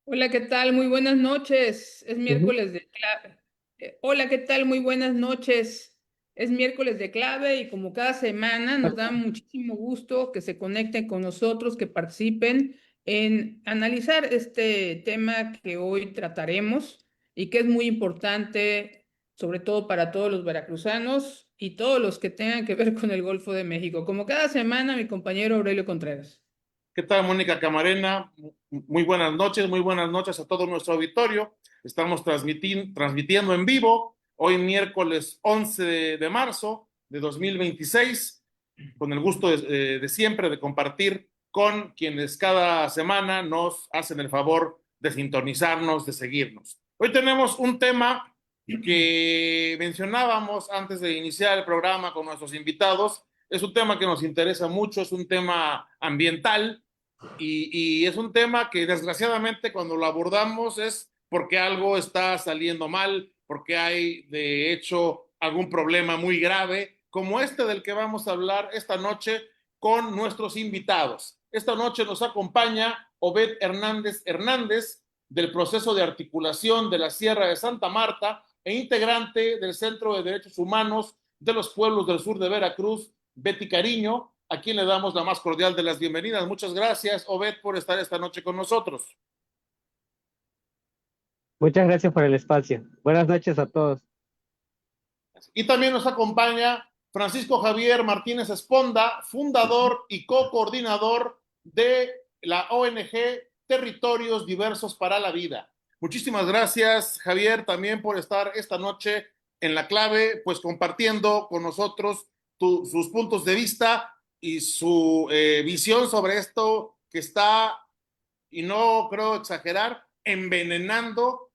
Hola, ¿qué tal? Muy buenas noches. Es Ujú. miércoles de clave. Hola, ¿qué tal? Muy buenas noches. Es miércoles de clave y como cada semana nos da muchísimo gusto que se conecten con nosotros, que participen en analizar este tema que hoy trataremos y que es muy importante, sobre todo para todos los veracruzanos y todos los que tengan que ver con el Golfo de México. Como cada semana, mi compañero Aurelio Contreras. ¿Qué tal, Mónica Camarena? Muy buenas noches a todo nuestro auditorio. Estamos transmitiendo en vivo hoy miércoles 11 de marzo de 2026, con el gusto de siempre de compartir con quienes cada semana nos hacen el favor de sintonizarnos, de seguirnos. Hoy tenemos un tema que mencionábamos antes de iniciar el programa con nuestros invitados. Es un tema que nos interesa mucho, es un tema ambiental y es un tema que desgraciadamente cuando lo abordamos es porque algo está saliendo mal, porque hay de hecho algún problema muy grave, como este del que vamos a hablar esta noche con nuestros invitados. Esta noche nos acompaña Obed Hernández Hernández, del proceso de articulación de la Sierra de Santa Marta e integrante del Centro de Derechos Humanos de los Pueblos del Sur de Veracruz, Betty Cariño, a quien le damos la más cordial de las bienvenidas. Muchas gracias, Obed, por estar esta noche con nosotros. Muchas gracias por el espacio. Buenas noches a todos. Y también nos acompaña Francisco Javier Martínez Esponda, fundador y co-coordinador de la ONG Territorios Diversos para la Vida. Muchísimas gracias, Javier, también por estar esta noche en la clave, pues compartiendo con nosotros sus puntos de vista y su visión sobre esto que está, y no creo exagerar, envenenando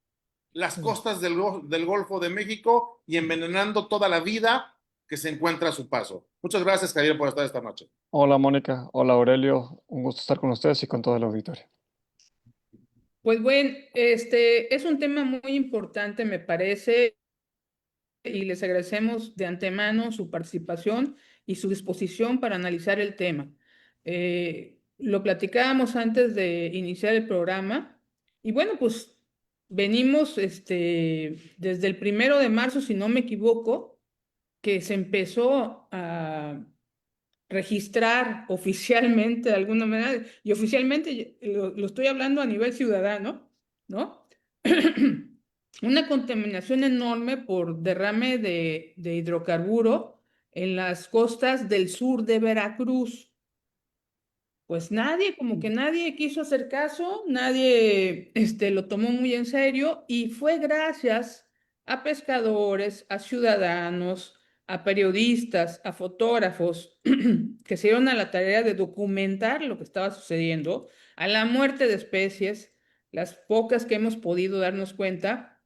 las costas del Golfo de México y envenenando toda la vida que se encuentra a su paso. Muchas gracias, Javier, por estar esta noche. Hola Mónica, hola Aurelio, un gusto estar con ustedes y con todo el auditorio. Pues bueno, este es un tema muy importante, me parece, y les agradecemos de antemano su participación y su disposición para analizar el tema. Lo platicábamos antes de iniciar el programa y bueno, pues venimos desde el 1 de marzo, si no me equivoco, que se empezó a registrar oficialmente de alguna manera, y oficialmente lo estoy hablando a nivel ciudadano, ¿no? Una contaminación enorme por derrame de hidrocarburo en las costas del sur de Veracruz. Pues nadie, como que nadie quiso hacer caso, nadie lo tomó muy en serio y fue gracias a pescadores, a ciudadanos, a periodistas, a fotógrafos que se dieron a la tarea de documentar lo que estaba sucediendo, a la muerte de especies, las pocas que hemos podido darnos cuenta,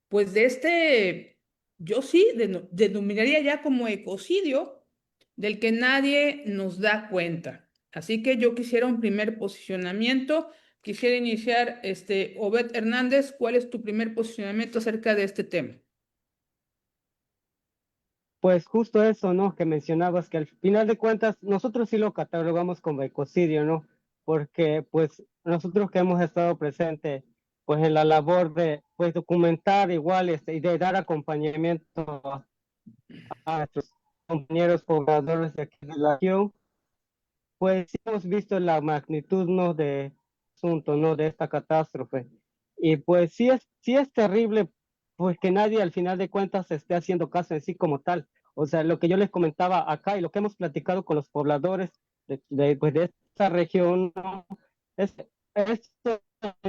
pues de yo sí denominaría ya como ecocidio del que nadie nos da cuenta. Así que yo quisiera un primer posicionamiento. Quisiera iniciar, Obed Hernández, ¿cuál es tu primer posicionamiento acerca de este tema? Pues justo eso, ¿no? Que mencionabas que al final de cuentas nosotros sí lo catalogamos como ecocidio, ¿no? Porque pues nosotros que hemos estado presentes pues en la labor de pues documentar igual y de dar acompañamiento a nuestros compañeros pobladores de aquí de la región, pues sí hemos visto la magnitud, ¿no? De asunto, ¿no? De esta catástrofe. Y pues sí es terrible, pues que nadie al final de cuentas esté haciendo caso en sí como tal. O sea, lo que yo les comentaba acá y lo que hemos platicado con los pobladores pues de esta región, ¿no? Es, esto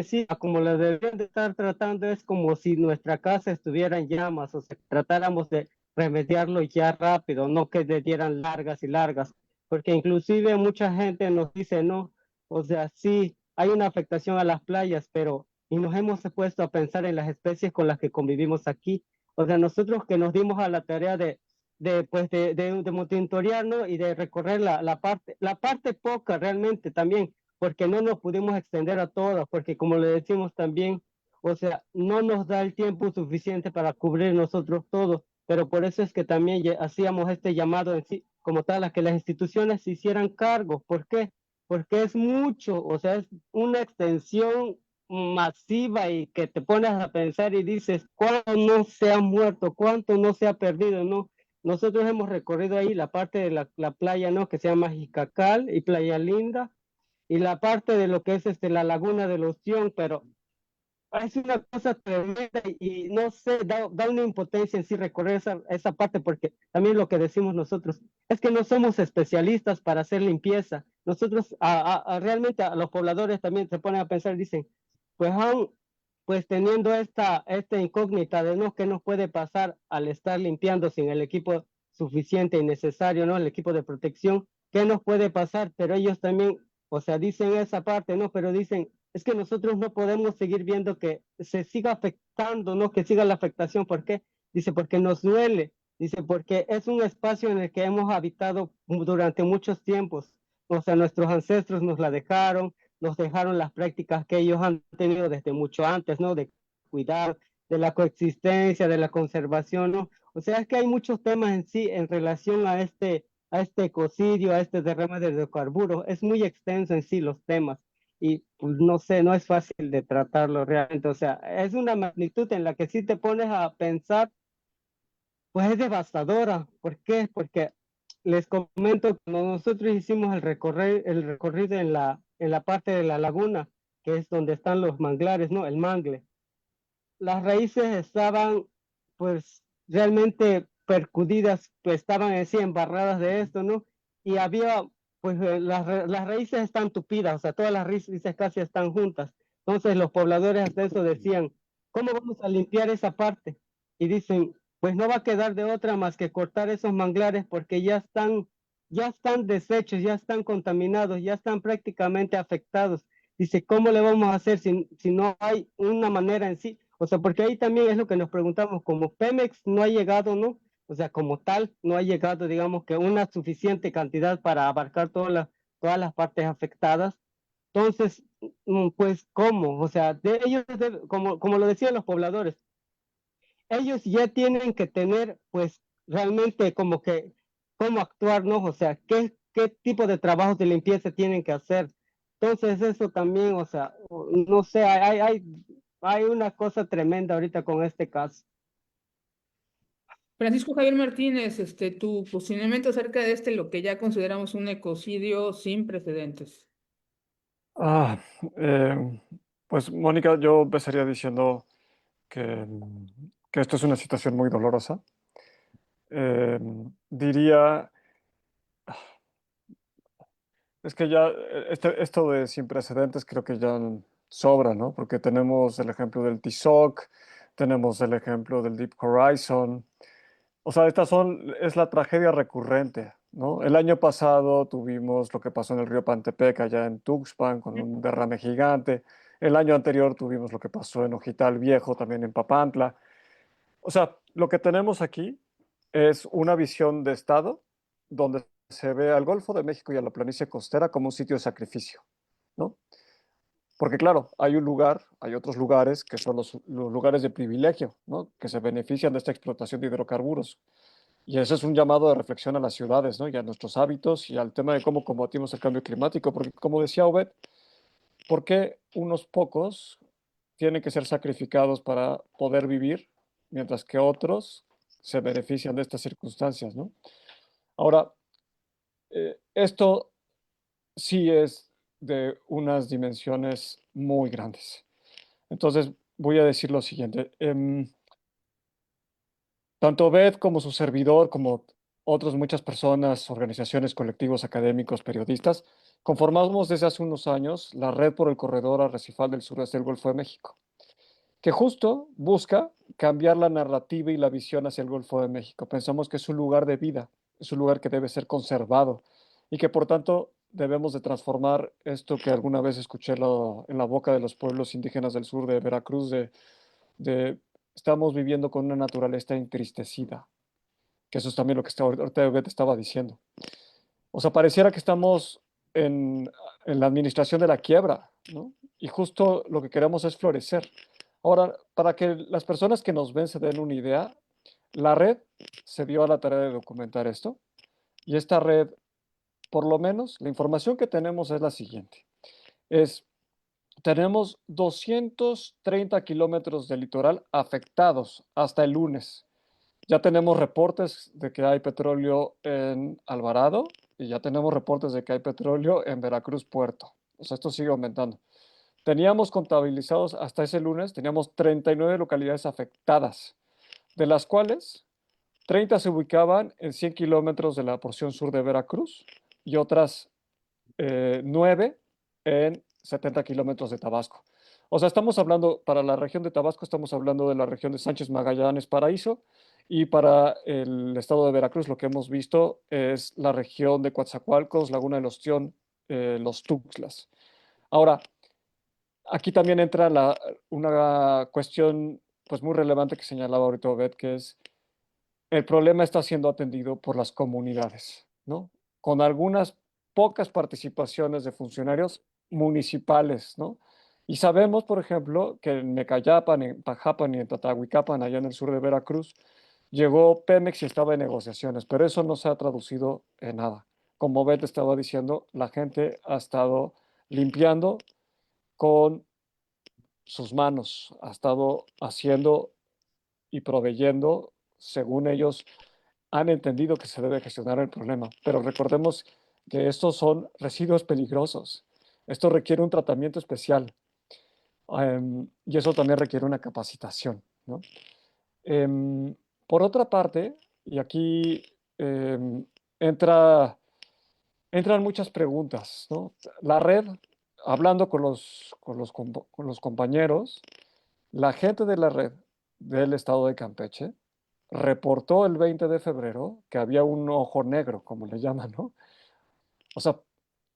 sí, como lo deberían de estar tratando es como si nuestra casa estuviera en llamas, o sea, tratáramos de remediarlo ya rápido, no que le dieran largas y largas porque inclusive mucha gente nos dice, no, o sea, sí, hay una afectación a las playas, pero y nos hemos puesto a pensar en las especies con las que convivimos aquí. O sea, nosotros que nos dimos a la tarea de monitorear, ¿no? Y de recorrer la parte poca realmente también, porque no nos pudimos extender a todas, porque como le decimos también, o sea, no nos da el tiempo suficiente para cubrir nosotros todo, pero por eso es que también hacíamos este llamado en sí, como tal, a que las instituciones se hicieran cargo. ¿Por qué? Porque es mucho, o sea, es una extensión masiva y que te pones a pensar y dices, ¿cuánto no se ha muerto? ¿Cuánto no se ha perdido? ¿No? Nosotros hemos recorrido ahí la parte de la playa, ¿no? Que se llama Jicacal y Playa Linda, y la parte de lo que es la laguna de los Ostión, pero es una cosa tremenda y no sé, da una impotencia en sí recorrer esa parte, porque también lo que decimos nosotros es que no somos especialistas para hacer limpieza. Nosotros realmente a los pobladores también se ponen a pensar, dicen, pues aún pues teniendo esta incógnita de no qué nos puede pasar al estar limpiando sin el equipo suficiente y necesario, ¿no? El equipo de protección, ¿qué nos puede pasar? Pero ellos también, o sea, dicen esa parte, ¿no? Pero dicen, es que nosotros no podemos seguir viendo que se siga afectando, ¿no? Que siga la afectación. ¿Por qué? Dice, porque nos duele. Dice, porque es un espacio en el que hemos habitado durante muchos tiempos. O sea, nuestros ancestros nos dejaron las prácticas que ellos han tenido desde mucho antes, ¿no? De cuidar, de la coexistencia, de la conservación, ¿no? O sea, es que hay muchos temas en sí en relación a este ecocidio, a este derrame de hidrocarburos. Es muy extenso en sí los temas y pues no sé, no es fácil de tratarlo realmente. O sea, es una magnitud en la que si te pones a pensar, pues es devastadora. ¿Por qué? Porque les comento, cuando nosotros hicimos el recorrido en la parte de la laguna, que es donde están los manglares, ¿no? El mangle. Las raíces estaban, pues, realmente percudidas, pues estaban así embarradas de esto, ¿no? Y había, pues, las raíces están tupidas, o sea, todas las raíces casi están juntas. Entonces los pobladores de eso decían, ¿cómo vamos a limpiar esa parte? Y dicen, pues no va a quedar de otra más que cortar esos manglares porque ya están deshechos, ya están contaminados, ya están prácticamente afectados. Dice, ¿cómo le vamos a hacer si no hay una manera en sí? O sea, porque ahí también es lo que nos preguntamos, como Pemex no ha llegado, ¿no? O sea, como tal, no ha llegado, digamos, que una suficiente cantidad para abarcar todas las partes afectadas. Entonces, pues, ¿cómo? O sea, como lo decían los pobladores, ellos ya tienen que tener, pues, realmente como que, cómo actuar, ¿no? O sea, qué tipo de trabajos de limpieza tienen que hacer. Entonces, eso también, o sea, no sé, hay una cosa tremenda ahorita con este caso. Francisco Javier Martínez, tu posicionamiento acerca de lo que ya consideramos un ecocidio sin precedentes. Ah, eh, pues Mónica, yo empezaría diciendo que, que esto es una situación muy dolorosa. Diría, es que ya esto de sin precedentes creo que ya sobra, ¿no? Porque tenemos el ejemplo del Tizoc, tenemos el ejemplo del Deep Horizon. O sea, es la tragedia recurrente, ¿no? El año pasado tuvimos lo que pasó en el río Pantepec, allá en Tuxpan, con un derrame gigante. El año anterior tuvimos lo que pasó en Ojital Viejo, también en Papantla. O sea, lo que tenemos aquí es una visión de Estado donde se ve al Golfo de México y a la planicie costera como un sitio de sacrificio, ¿no? Porque claro, hay un lugar, hay otros lugares que son los lugares de privilegio, ¿no? Que se benefician de esta explotación de hidrocarburos. Y eso es un llamado de reflexión a las ciudades, ¿no? Y a nuestros hábitos y al tema de cómo combatimos el cambio climático. Porque como decía Obed, ¿por qué unos pocos tienen que ser sacrificados para poder vivir, mientras que otros se benefician de estas circunstancias, ¿no? Ahora, esto sí es de unas dimensiones muy grandes. Entonces, voy a decir lo siguiente. Tanto Beth como su servidor, como otras muchas personas, organizaciones, colectivos académicos, periodistas, conformamos desde hace unos años la Red por el Corredor Arrecifal del Sureste del Golfo de México, que justo busca cambiar la narrativa y la visión hacia el Golfo de México. Pensamos que es un lugar de vida, es un lugar que debe ser conservado y que por tanto debemos de transformar esto que alguna vez escuché en la boca de los pueblos indígenas del sur de Veracruz, de estamos viviendo con una naturaleza entristecida, que eso es también lo que ahorita te estaba diciendo. O sea, pareciera que estamos en la administración de la quiebra, ¿no? Y justo lo que queremos es florecer. Ahora, para que las personas que nos ven se den una idea, la red se dio a la tarea de documentar esto y esta red, por lo menos, la información que tenemos es la siguiente. Es tenemos 230 kilómetros de litoral afectados hasta el lunes. Ya tenemos reportes de que hay petróleo en Alvarado y ya tenemos reportes de que hay petróleo en Veracruz Puerto. O sea, esto sigue aumentando. Teníamos contabilizados hasta ese lunes, teníamos 39 localidades afectadas, de las cuales 30 se ubicaban en 100 kilómetros de la porción sur de Veracruz y otras 9 en 70 kilómetros de Tabasco. O sea, estamos hablando, para la región de Tabasco, estamos hablando de la región de Sánchez Magallanes, Paraíso, y para el estado de Veracruz, lo que hemos visto es la región de Coatzacoalcos, Laguna del Ostión, los Tuxtlas. Ahora, aquí también entra una cuestión pues, muy relevante que señalaba ahorita Obed, que es el problema está siendo atendido por las comunidades, ¿no? Con algunas pocas participaciones de funcionarios municipales, ¿no? Y sabemos, por ejemplo, que en Mecayapan, en Pajapan y en Tatahuicapan, allá en el sur de Veracruz, llegó Pemex y estaba en negociaciones, pero eso no se ha traducido en nada. Como Beth estaba diciendo, la gente ha estado limpiando con sus manos, ha estado haciendo y proveyendo, según ellos, han entendido que se debe gestionar el problema. Pero recordemos que estos son residuos peligrosos. Esto requiere un tratamiento especial y eso también requiere una capacitación, ¿no? Em, por otra parte, y aquí em, entra, entran muchas preguntas, ¿no? La red, hablando con los compañeros, la gente de la red del estado de Campeche reportó el 20 de febrero que había un ojo negro, como le llaman, ¿no? O sea,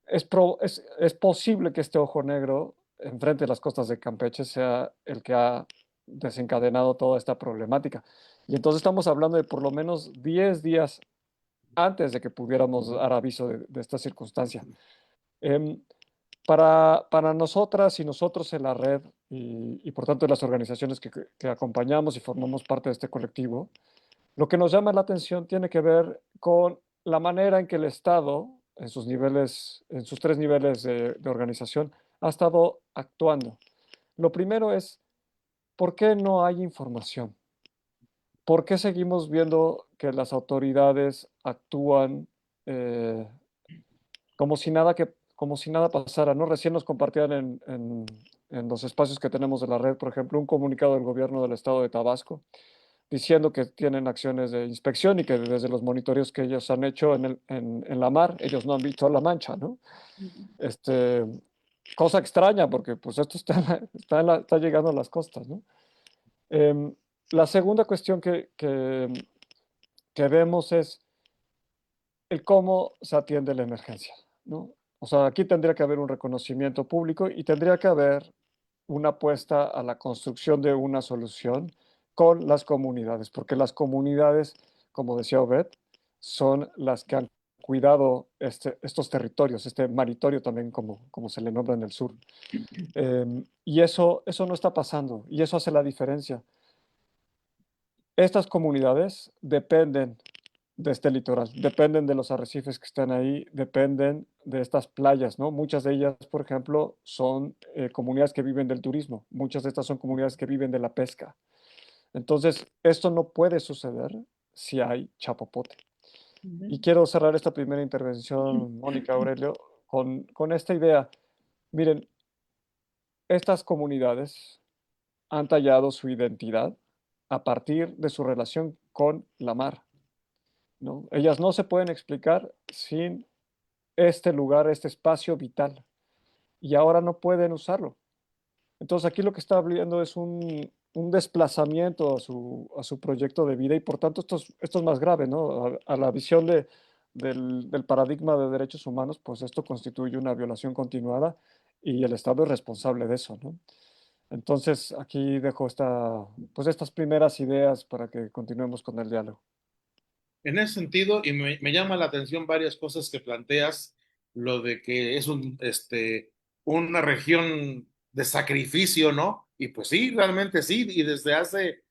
es posible que este ojo negro enfrente de las costas de Campeche sea el que ha desencadenado toda esta problemática. Y entonces estamos hablando de por lo menos 10 días antes de que pudiéramos dar aviso de esta circunstancia. Em, para nosotras y nosotros en la red y por tanto en las organizaciones que acompañamos y formamos parte de este colectivo, lo que nos llama la atención tiene que ver con la manera en que el Estado, en sus niveles, en sus tres niveles de organización, ha estado actuando. Lo primero es, ¿por qué no hay información? ¿Por qué seguimos viendo que las autoridades actúan como si nada pasara, ¿no? Recién nos compartían en los espacios que tenemos de la red, por ejemplo, un comunicado del gobierno del estado de Tabasco diciendo que tienen acciones de inspección y que desde los monitoreos que ellos han hecho en la mar, ellos no han visto la mancha, ¿no? Este, cosa extraña porque pues esto está llegando a las costas, ¿no? Em, la segunda cuestión que vemos es el cómo se atiende la emergencia, ¿no? O sea, aquí tendría que haber un reconocimiento público y tendría que haber una apuesta a la construcción de una solución con las comunidades, porque las comunidades, como decía Obed, son las que han cuidado estos territorios, este maritorio también, como se le nombra en el sur. Y eso no está pasando, y eso hace la diferencia. Estas comunidades dependen de este litoral, dependen de los arrecifes que están ahí, dependen de estas playas, ¿no? Muchas de ellas, por ejemplo, son comunidades que viven del turismo, muchas de estas son comunidades que viven de la pesca. Entonces, esto no puede suceder si hay chapopote. Y quiero cerrar esta primera intervención, Mónica Aurelio, con esta idea. Miren, estas comunidades han tallado su identidad a partir de su relación con la mar, ¿no? Ellas no se pueden explicar sin este lugar, este espacio vital, y ahora no pueden usarlo. Entonces aquí lo que está habiendo es un desplazamiento a su proyecto de vida y por tanto esto es más grave, ¿no? A la visión del paradigma de derechos humanos, pues esto constituye una violación continuada y el Estado es responsable de eso, ¿no? Entonces aquí dejo pues estas primeras ideas para que continuemos con el diálogo. En ese sentido, y me llama la atención varias cosas que planteas, lo de que es una región de sacrificio, ¿no? Y pues sí, realmente sí, y desde hace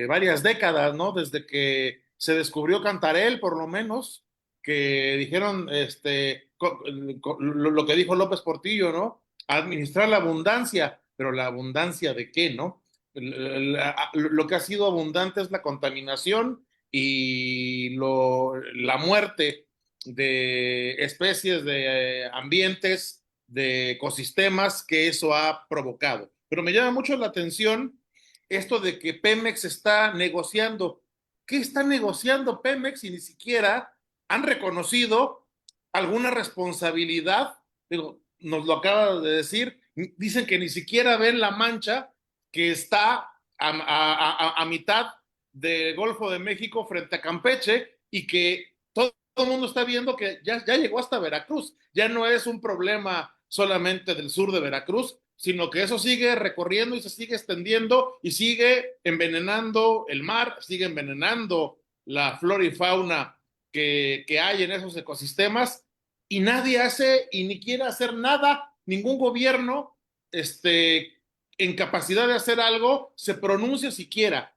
varias décadas, ¿no? Desde que se descubrió Cantarell, por lo menos, que dijeron lo que dijo López Portillo, ¿no? administrar la abundancia, pero la abundancia de qué, ¿no? Lo que ha sido abundante es la contaminación y la muerte de especies, de ambientes, de ecosistemas que eso ha provocado. Pero me llama mucho la atención esto de que Pemex está negociando. ¿Qué está negociando Pemex si ni siquiera han reconocido alguna responsabilidad? Digo, nos lo acaba de decir, dicen que ni siquiera ven la mancha que está a mitad del Golfo de México frente a Campeche y que todo el mundo está viendo que ya llegó hasta Veracruz. Ya no es un problema solamente del sur de Veracruz, sino que eso sigue recorriendo y se sigue extendiendo y sigue envenenando el mar, sigue envenenando la flora y fauna que hay en esos ecosistemas y nadie hace y ni quiere hacer nada, ningún gobierno en capacidad de hacer algo se pronuncia siquiera.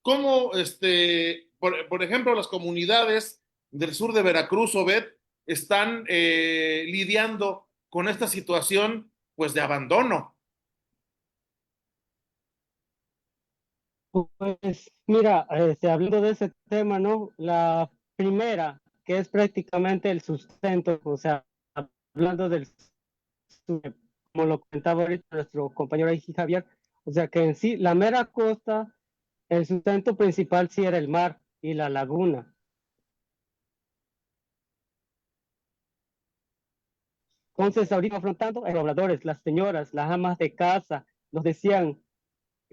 ¿Cómo, por ejemplo, las comunidades del sur de Veracruz, Obed, están lidiando con esta situación, pues, de abandono? Pues mira, hablando de ese tema, ¿no? La primera, que es prácticamente el sustento, o sea, hablando del, como lo comentaba ahorita nuestro compañero ahí, Javier, o sea que en sí, la mera costa, el sustento principal sí era el mar y la laguna. Entonces, ahorita afrontando a los pobladores, las señoras, las amas de casa, nos decían,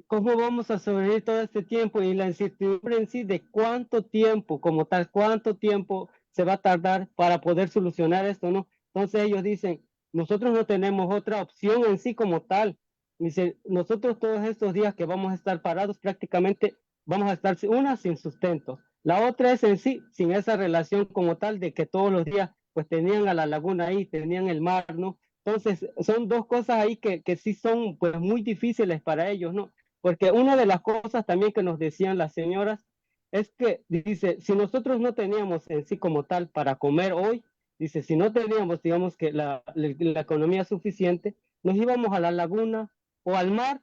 ¿cómo vamos a sobrevivir todo este tiempo? Y la incertidumbre en sí de cuánto tiempo, como tal, cuánto tiempo se va a tardar para poder solucionar esto, ¿no? Entonces ellos dicen, nosotros no tenemos otra opción en sí como tal. Dice, nosotros todos estos días que vamos a estar parados, prácticamente vamos a estar, una, sin sustento. La otra es en sí, sin esa relación como tal de que todos los días pues tenían a la laguna ahí, tenían el mar, ¿no? Entonces, son dos cosas ahí que sí son pues muy difíciles para ellos, ¿no? Porque una de las cosas también que nos decían las señoras es que, dice, si nosotros no teníamos en sí como tal para comer hoy, dice, si no teníamos, digamos que la economía suficiente, nos íbamos a la laguna o al mar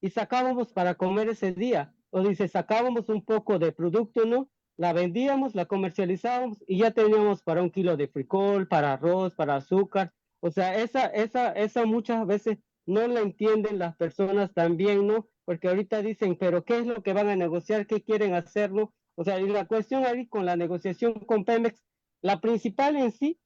y sacábamos para comer ese día. O dice, sacábamos un poco de producto, ¿no? La vendíamos, la comercializábamos y ya teníamos para 1 kilo de frijol, para arroz, para azúcar. O sea, esa muchas veces no la entienden las personas también, ¿no? Porque ahorita dicen, pero ¿qué es lo que van a negociar? ¿Qué quieren hacer, no? O sea, y la cuestión ahí con la negociación con Pemex, la principal en sí,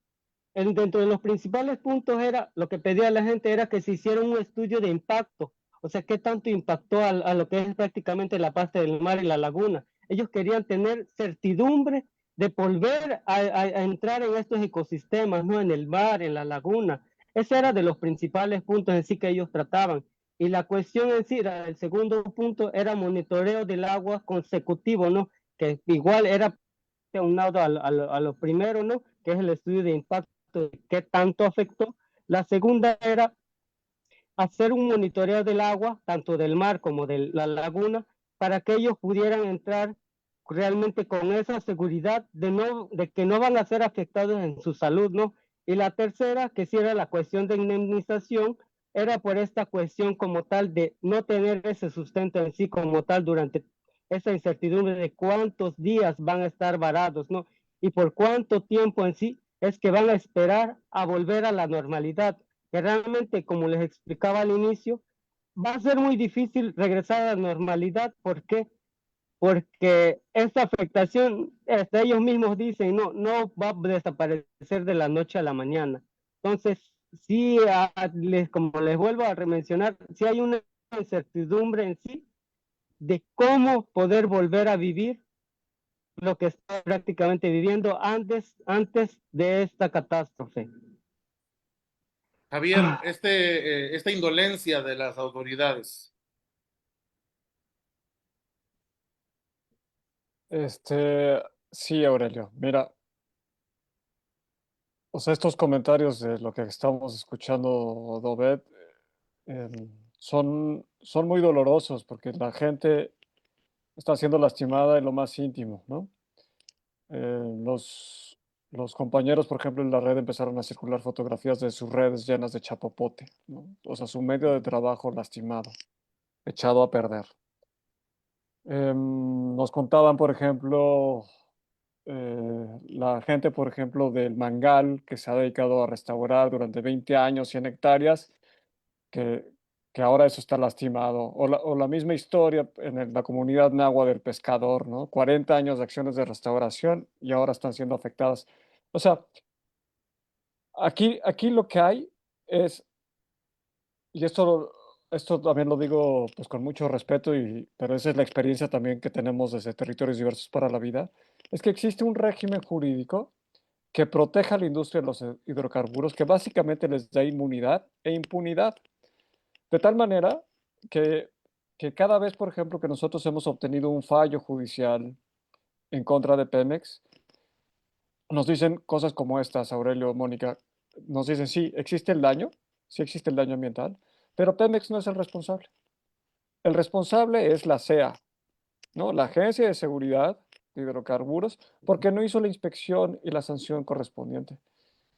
dentro de los principales puntos era, lo que pedía la gente era que se hiciera un estudio de impacto, o sea, qué tanto impactó a lo que es prácticamente la parte del mar y la laguna. Ellos querían tener certidumbre de volver a entrar en estos ecosistemas, ¿no? En el mar, en la laguna. Ese era de los principales puntos en sí que ellos trataban. Y la cuestión en sí, el segundo punto, era monitoreo del agua consecutivo, ¿no? Que igual era aunado a lo primero, ¿no? Que es el estudio de impacto, de qué tanto afectó. La segunda era hacer un monitoreo del agua, tanto del mar como de la laguna, para que ellos pudieran entrar realmente con esa seguridad de que no van a ser afectados en su salud, ¿no? Y la tercera, que sí era la cuestión de indemnización, era por esta cuestión como tal de no tener ese sustento en sí como tal durante esa incertidumbre de cuántos días van a estar varados, ¿no? Y por cuánto tiempo en sí es que van a esperar a volver a la normalidad, que realmente, como les explicaba al inicio, va a ser muy difícil regresar a la normalidad. ¿Por qué? Porque esta afectación, hasta ellos mismos dicen, no va a desaparecer de la noche a la mañana. Entonces, sí, como les vuelvo a mencionar, sí hay una incertidumbre en sí de cómo poder volver a vivir lo que está prácticamente viviendo antes de esta catástrofe. Javier, esta indolencia de las autoridades. Sí, Aurelio, mira, o sea, estos comentarios de lo que estamos escuchando, Dovet, eh, son muy dolorosos porque la gente está siendo lastimada en lo más íntimo, ¿no? Eh, los, los compañeros, por ejemplo, en la red empezaron a circular fotografías de sus redes llenas de chapopote, ¿no? O sea, su medio de trabajo lastimado, echado a perder. Nos contaban, por ejemplo, la gente, por ejemplo, del Mangal, que se ha dedicado a restaurar durante 20 años, 100 hectáreas, que, que ahora eso está lastimado. O la misma historia en la comunidad náhuatl del pescador, ¿no? 40 años de acciones de restauración y ahora están siendo afectadas. O sea, aquí lo que hay es, y esto también lo digo pues con mucho respeto, pero esa es la experiencia también que tenemos desde Territorios Diversos para la Vida, es que existe un régimen jurídico que proteja a la industria de los hidrocarburos, que básicamente les da inmunidad e impunidad, de tal manera que, que cada vez, por ejemplo, que nosotros hemos obtenido un fallo judicial en contra de Pemex, nos dicen cosas como estas, Aurelio, Mónica, nos dicen, sí existe el daño ambiental, pero Pemex no es el responsable. El responsable es la CEA, ¿no? La Agencia de Seguridad de Hidrocarburos, porque no hizo la inspección y la sanción correspondiente.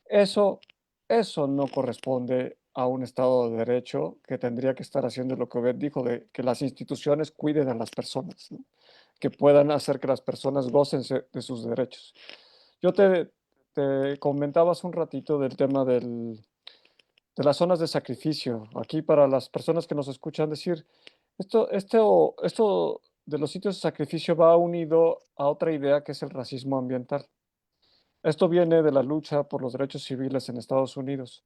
Eso, eso no corresponde a un Estado de Derecho que tendría que estar haciendo lo que Obed dijo, de que las instituciones cuiden a las personas, ¿no? Que puedan hacer que las personas gocen de sus derechos. Yo te comentaba hace un ratito del tema de las zonas de sacrificio. Aquí para las personas que nos escuchan decir, esto de los sitios de sacrificio va unido a otra idea que es el racismo ambiental. Esto viene de la lucha por los derechos civiles en Estados Unidos.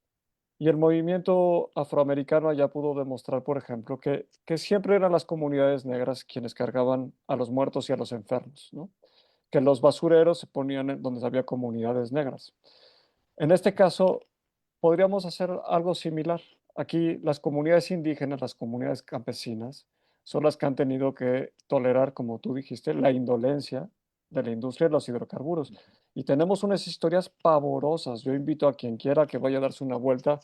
Y el movimiento afroamericano allá pudo demostrar, por ejemplo, que siempre eran las comunidades negras quienes cargaban a los muertos y a los enfermos, ¿no? Que los basureros se ponían en donde había comunidades negras. En este caso, podríamos hacer algo similar. Aquí las comunidades indígenas, las comunidades campesinas, son las que han tenido que tolerar, como tú dijiste, la indolencia de la industria de los hidrocarburos. Y tenemos unas historias pavorosas. Yo invito a quien quiera que vaya a darse una vuelta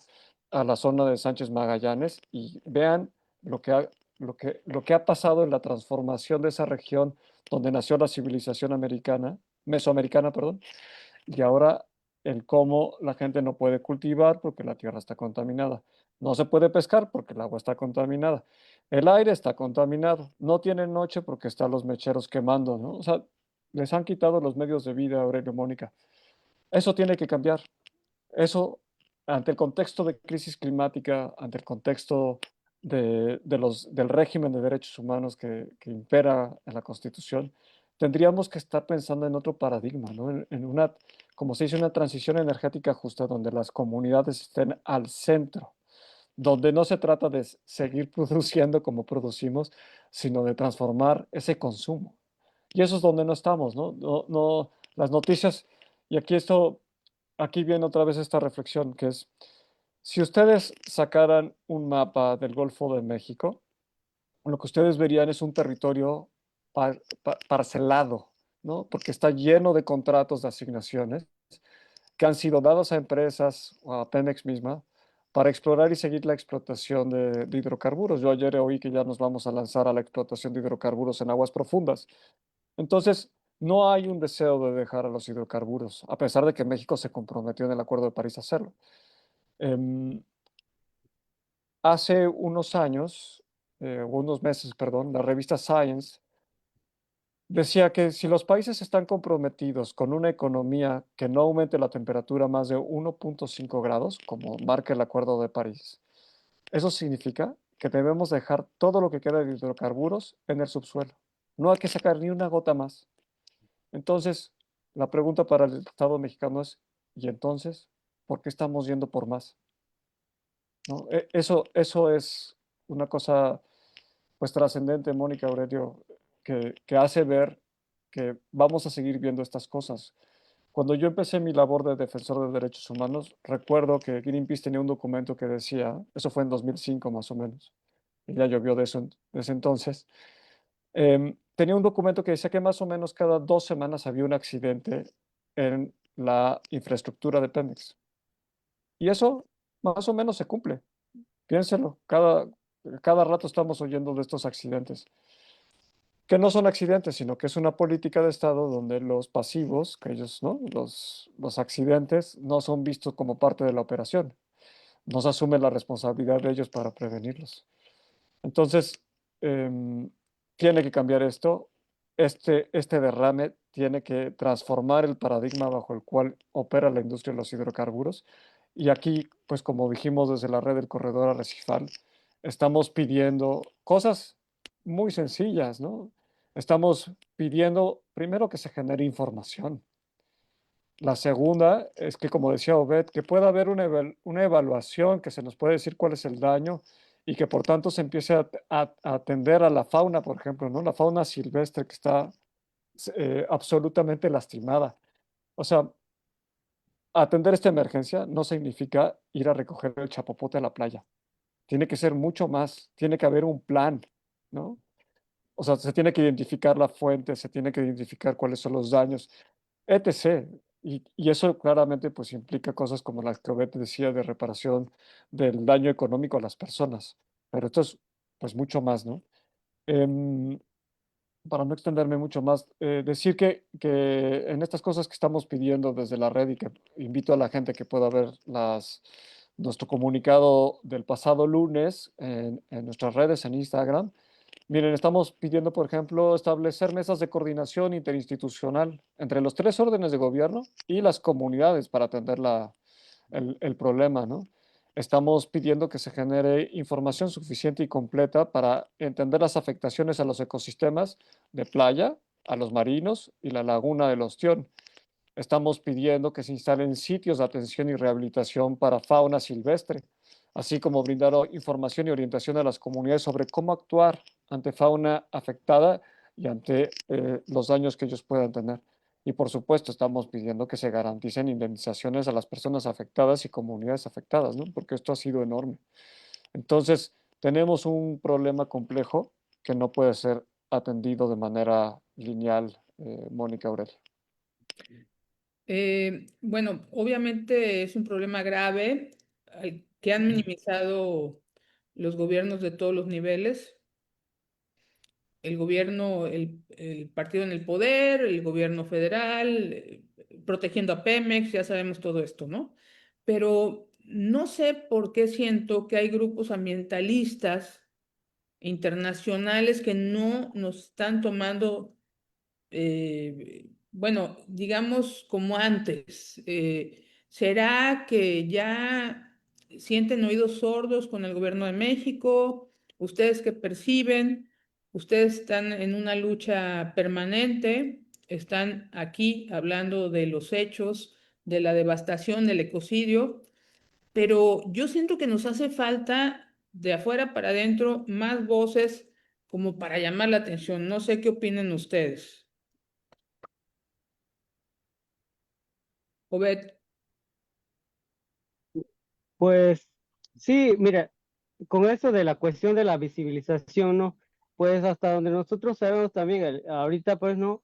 a la zona de Sánchez Magallanes y vean lo que ha pasado en la transformación de esa región donde nació la civilización americana, mesoamericana, perdón, y ahora el cómo la gente no puede cultivar porque la tierra está contaminada. No se puede pescar porque el agua está contaminada. El aire está contaminado. No tienen noche porque están los mecheros quemando, ¿no? O sea, les han quitado los medios de vida, Aurelio, Mónica. Eso tiene que cambiar. Eso, ante el contexto de crisis climática, ante el contexto del régimen de derechos humanos que impera en la Constitución, tendríamos que estar pensando en otro paradigma, ¿no? En una, como se dice, una transición energética justa donde las comunidades estén al centro, donde no se trata de seguir produciendo como producimos, sino de transformar ese consumo. Y eso es donde no estamos, ¿no? Las noticias, y aquí viene otra vez esta reflexión, que es, si ustedes sacaran un mapa del Golfo de México, lo que ustedes verían es un territorio parcelado, ¿no? Porque está lleno de contratos de asignaciones que han sido dados a empresas o a Pemex misma para explorar y seguir la explotación de hidrocarburos. Yo ayer oí que ya nos vamos a lanzar a la explotación de hidrocarburos en aguas profundas. Entonces, no hay un deseo de dejar a los hidrocarburos, a pesar de que México se comprometió en el Acuerdo de París a hacerlo. Em, Hace unos años, unos meses, perdón, la revista Science decía que si los países están comprometidos con una economía que no aumente la temperatura más de 1.5 grados, como marca el Acuerdo de París, eso significa que debemos dejar todo lo que queda de hidrocarburos en el subsuelo. No hay que sacar ni una gota más. Entonces, la pregunta para el Estado mexicano es, ¿y entonces por qué estamos yendo por más? ¿No? Eso es una cosa pues trascendente, Mónica, Aurelio, que hace ver que vamos a seguir viendo estas cosas. Cuando yo empecé mi labor de defensor de derechos humanos, recuerdo que Greenpeace tenía un documento que decía, eso fue en 2005 más o menos, y ya llovió de eso desde entonces, tenía un documento que decía que más o menos cada 2 semanas había un accidente en la infraestructura de Pemex. Y eso más o menos se cumple. Piénselo, cada rato estamos oyendo de estos accidentes. que no son accidentes, sino que es una política de Estado donde los pasivos, que ellos, ¿no? Los accidentes no son vistos como parte de la operación. No se asume la responsabilidad de ellos para prevenirlos. Entonces, em, tiene que cambiar esto. Este derrame tiene que transformar el paradigma bajo el cual opera la industria de los hidrocarburos. Y aquí, pues como dijimos desde la red del corredor arrecifal, estamos pidiendo cosas muy sencillas, ¿no? Estamos pidiendo primero que se genere información. La segunda es que, como decía Obed, que pueda haber una evaluación, que se nos puede decir cuál es el daño y que por tanto se empiece a atender a la fauna, por ejemplo, ¿no? La fauna silvestre que está absolutamente lastimada. O sea, atender esta emergencia no significa ir a recoger el chapopote a la playa. Tiene que ser mucho más, tiene que haber un plan, ¿no? O sea, se tiene que identificar la fuente, se tiene que identificar cuáles son los daños, etc. Y eso claramente pues implica cosas como las que Obed decía de reparación del daño económico a las personas. Pero esto es pues mucho más, ¿no? Em, para no extenderme mucho más, decir que en estas cosas que estamos pidiendo desde la red y que invito a la gente que pueda ver nuestro comunicado del pasado lunes en nuestras redes, en Instagram. Miren, estamos pidiendo, por ejemplo, establecer mesas de coordinación interinstitucional entre los tres órdenes de gobierno y las comunidades para atender el problema, ¿no? Estamos pidiendo que se genere información suficiente y completa para entender las afectaciones a los ecosistemas de playa, a los marinos y la laguna del Ostión. Estamos pidiendo que se instalen sitios de atención y rehabilitación para fauna silvestre, así como brindar información y orientación a las comunidades sobre cómo actuar ante fauna afectada y ante los daños que ellos puedan tener. Y por supuesto, estamos pidiendo que se garanticen indemnizaciones a las personas afectadas y comunidades afectadas, ¿no? Porque esto ha sido enorme. Entonces, tenemos un problema complejo que no puede ser atendido de manera lineal, Mónica Aurelia. Bueno, obviamente es un problema grave que han minimizado los gobiernos de todos los niveles, el gobierno, el partido en el poder, el gobierno federal, protegiendo a Pemex, ya sabemos todo esto, ¿no? Pero no sé por qué siento que hay grupos ambientalistas internacionales que no nos están tomando bueno, digamos como antes. ¿Será que ya sienten oídos sordos con el gobierno de México? ¿Ustedes qué perciben? Ustedes están en una lucha permanente, están aquí hablando de los hechos, de la devastación, del ecocidio, pero yo siento que nos hace falta de afuera para adentro más voces como para llamar la atención. No sé qué opinen ustedes. Obed. Pues sí, mira, con eso de la cuestión de la visibilización, ¿no? Pues hasta donde nosotros sabemos también, ahorita pues, ¿no?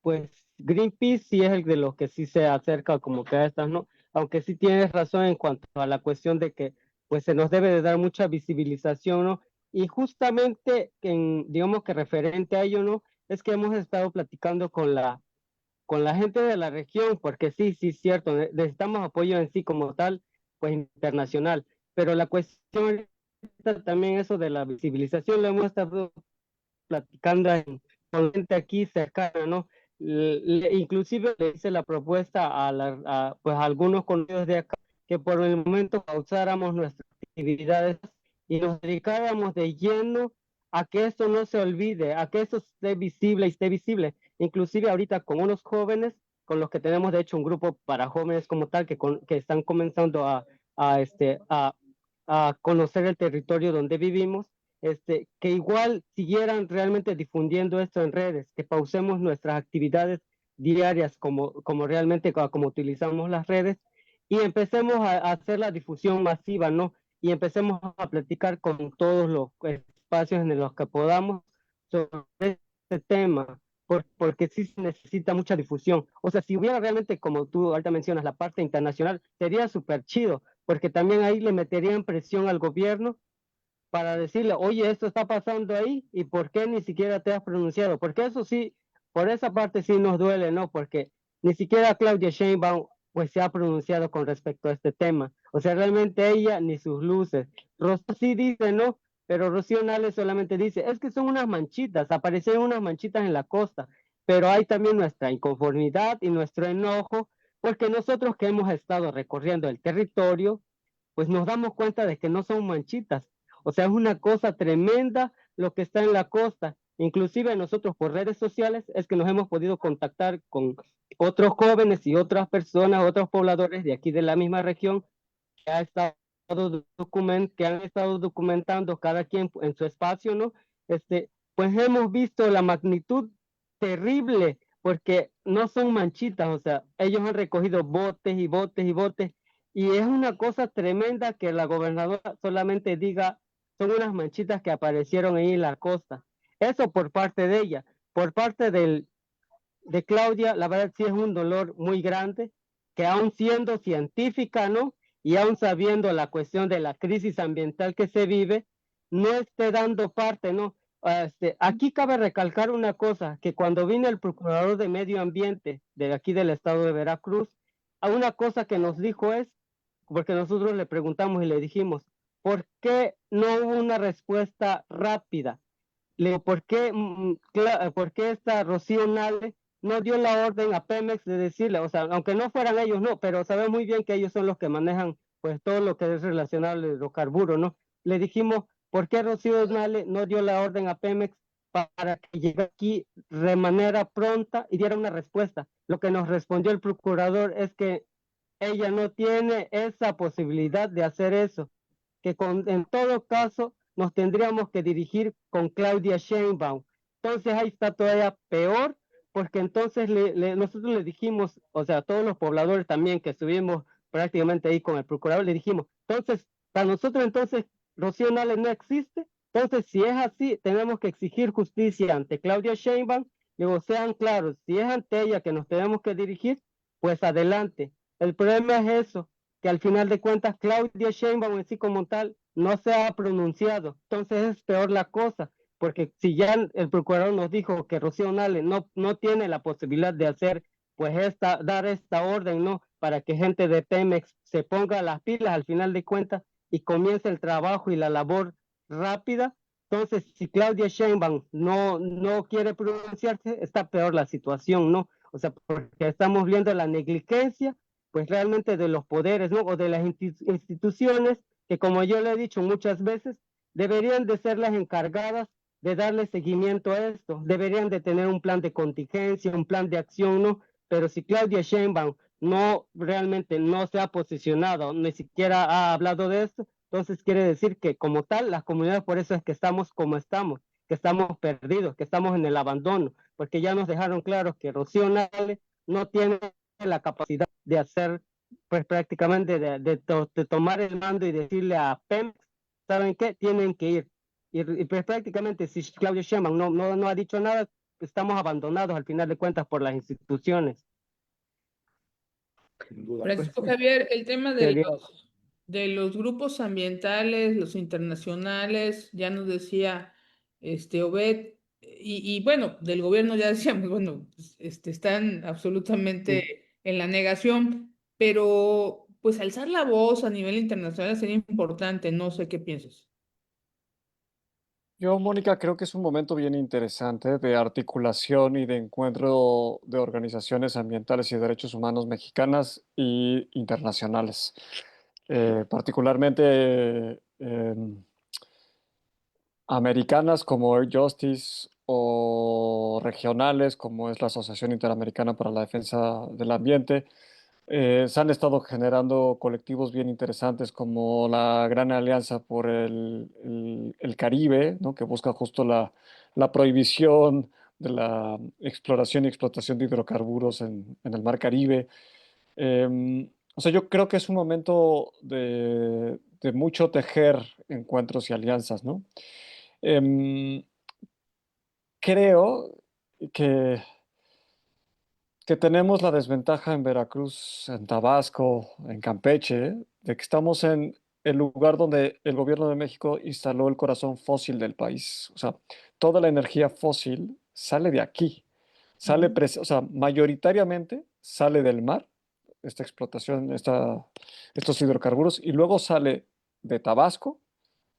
Pues Greenpeace sí es el de los que sí se acerca como que a estas, ¿no? Aunque sí tienes razón en cuanto a la cuestión de que pues se nos debe de dar mucha visibilización, ¿no? Y justamente, digamos que referente a ello, ¿no? Es que hemos estado platicando con la gente de la región, porque sí, sí, es cierto, necesitamos apoyo en sí como tal, pues internacional, pero la cuestión también eso de la visibilización lo hemos estado platicando con gente aquí cercana, ¿no? Inclusive le hice la propuesta pues, a algunos conocidos de acá que por el momento pausáramos nuestras actividades y nos dedicáramos de lleno a que esto no se olvide, a que esto esté visible y esté visible. Inclusive ahorita con unos jóvenes, con los que tenemos de hecho un grupo para jóvenes como tal, que están comenzando a conocer el territorio donde vivimos, que igual siguieran realmente difundiendo esto en redes, que pausemos nuestras actividades diarias como realmente como utilizamos las redes y empecemos a hacer la difusión masiva, ¿no? Y empecemos a platicar con todos los espacios en los que podamos sobre este tema, porque sí se necesita mucha difusión. O sea, si hubiera realmente, como tú ahorita mencionas, la parte internacional, sería súper chido, porque también ahí le meterían presión al gobierno para decirle, oye, esto está pasando ahí y por qué ni siquiera te has pronunciado, porque eso sí, por esa parte sí nos duele, ¿no? Porque ni siquiera Claudia Sheinbaum pues se ha pronunciado con respecto a este tema, o sea, realmente ella ni sus luces. Rocío sí dice, ¿no? Pero Rocío Nale solamente dice, es que son unas manchitas, aparecieron unas manchitas en la costa, pero hay también nuestra inconformidad y nuestro enojo, porque nosotros que hemos estado recorriendo el territorio, pues nos damos cuenta de que no son manchitas. O sea, es una cosa tremenda lo que está en la costa. Inclusive nosotros por redes sociales es que nos hemos podido contactar con otros jóvenes y otras personas, otros pobladores de aquí de la misma región que, ha estado que han estado documentando cada quien en su espacio, ¿no? Pues hemos visto la magnitud terrible, porque no son manchitas, o sea, ellos han recogido botes y botes y botes, y es una cosa tremenda que la gobernadora solamente diga, son unas manchitas que aparecieron ahí en la costa. Eso por parte de ella. Por parte de Claudia, la verdad sí es un dolor muy grande, que aún siendo científica, ¿no? Y aún sabiendo la cuestión de la crisis ambiental que se vive, no esté dando parte, ¿no? Aquí cabe recalcar una cosa, que cuando vino el procurador de medio ambiente de aquí del estado de Veracruz, a una cosa que nos dijo es, porque nosotros le preguntamos y le dijimos, ¿por qué no hubo una respuesta rápida? Le digo, ¿por qué esta Rocío Nale no dio la orden a Pemex de decirle, o sea, aunque no fueran ellos, no, pero sabemos muy bien que ellos son los que manejan pues todo lo que es relacionado al hidrocarburo, ¿no? Le dijimos, ¿por qué Rocío Nale no dio la orden a Pemex para que llegue aquí de manera pronta y diera una respuesta? Lo que nos respondió el procurador es que ella no tiene esa posibilidad de hacer eso, que en todo caso nos tendríamos que dirigir con Claudia Sheinbaum. Entonces ahí está todavía peor, porque entonces nosotros le dijimos, o sea, todos los pobladores también que estuvimos prácticamente ahí con el procurador, le dijimos, entonces, para nosotros entonces Rocío Nale no existe, entonces si es así, tenemos que exigir justicia ante Claudia Sheinbaum, digo, sean claros, si es ante ella que nos tenemos que dirigir, pues adelante. El problema es eso, que al final de cuentas Claudia Sheinbaum en sí como tal no se ha pronunciado. Entonces es peor la cosa, porque si ya el procurador nos dijo que Rocío Nale no tiene la posibilidad de hacer, pues dar esta orden, ¿no? Para que gente de Pemex se ponga las pilas al final de cuentas y comience el trabajo y la labor rápida. Entonces, si Claudia Sheinbaum no quiere pronunciarse, está peor la situación, ¿no? O sea, porque estamos viendo la negligencia pues realmente de los poderes, ¿no? O de las instituciones que, como yo le he dicho muchas veces, deberían de ser las encargadas de darle seguimiento a esto, deberían de tener un plan de contingencia, un plan de acción, ¿no? Pero si Claudia Sheinbaum no realmente no se ha posicionado, ni siquiera ha hablado de esto, entonces quiere decir que como tal, las comunidades por eso es que estamos como estamos, que estamos perdidos, que estamos en el abandono, porque ya nos dejaron claro que Rocío Nale no tiene la capacidad de hacer, pues prácticamente de tomar el mando y decirle a Pemex, ¿saben qué? Tienen que ir. Y pues prácticamente si Claudio Sheinbaum no ha dicho nada, estamos abandonados al final de cuentas por las instituciones. Sin duda. Francisco Javier, el tema Sería de los grupos ambientales, los internacionales, ya nos decía Obed, y bueno, del gobierno ya decíamos, bueno, pues, están absolutamente en la negación, pero pues alzar la voz a nivel internacional sería importante, no sé qué piensas. Yo, Mónica, creo que es un momento bien interesante de articulación y de encuentro de organizaciones ambientales y derechos humanos mexicanas e internacionales. Particularmente americanas como Air Justice o regionales como es la Asociación Interamericana para la Defensa del Ambiente. Se han estado generando colectivos bien interesantes como la Gran Alianza por el Caribe, ¿no? Que busca justo la prohibición de la exploración y explotación de hidrocarburos en el Mar Caribe. O sea, yo creo que es un momento de mucho tejer encuentros y alianzas, ¿no? Em, creo que, que tenemos la desventaja en Veracruz, en Tabasco, en Campeche, de que estamos el lugar donde el gobierno de México instaló el corazón fósil del país. O sea, toda la energía fósil sale de aquí. Ujú. O sea, mayoritariamente sale del mar, esta explotación, estos hidrocarburos, y luego sale de Tabasco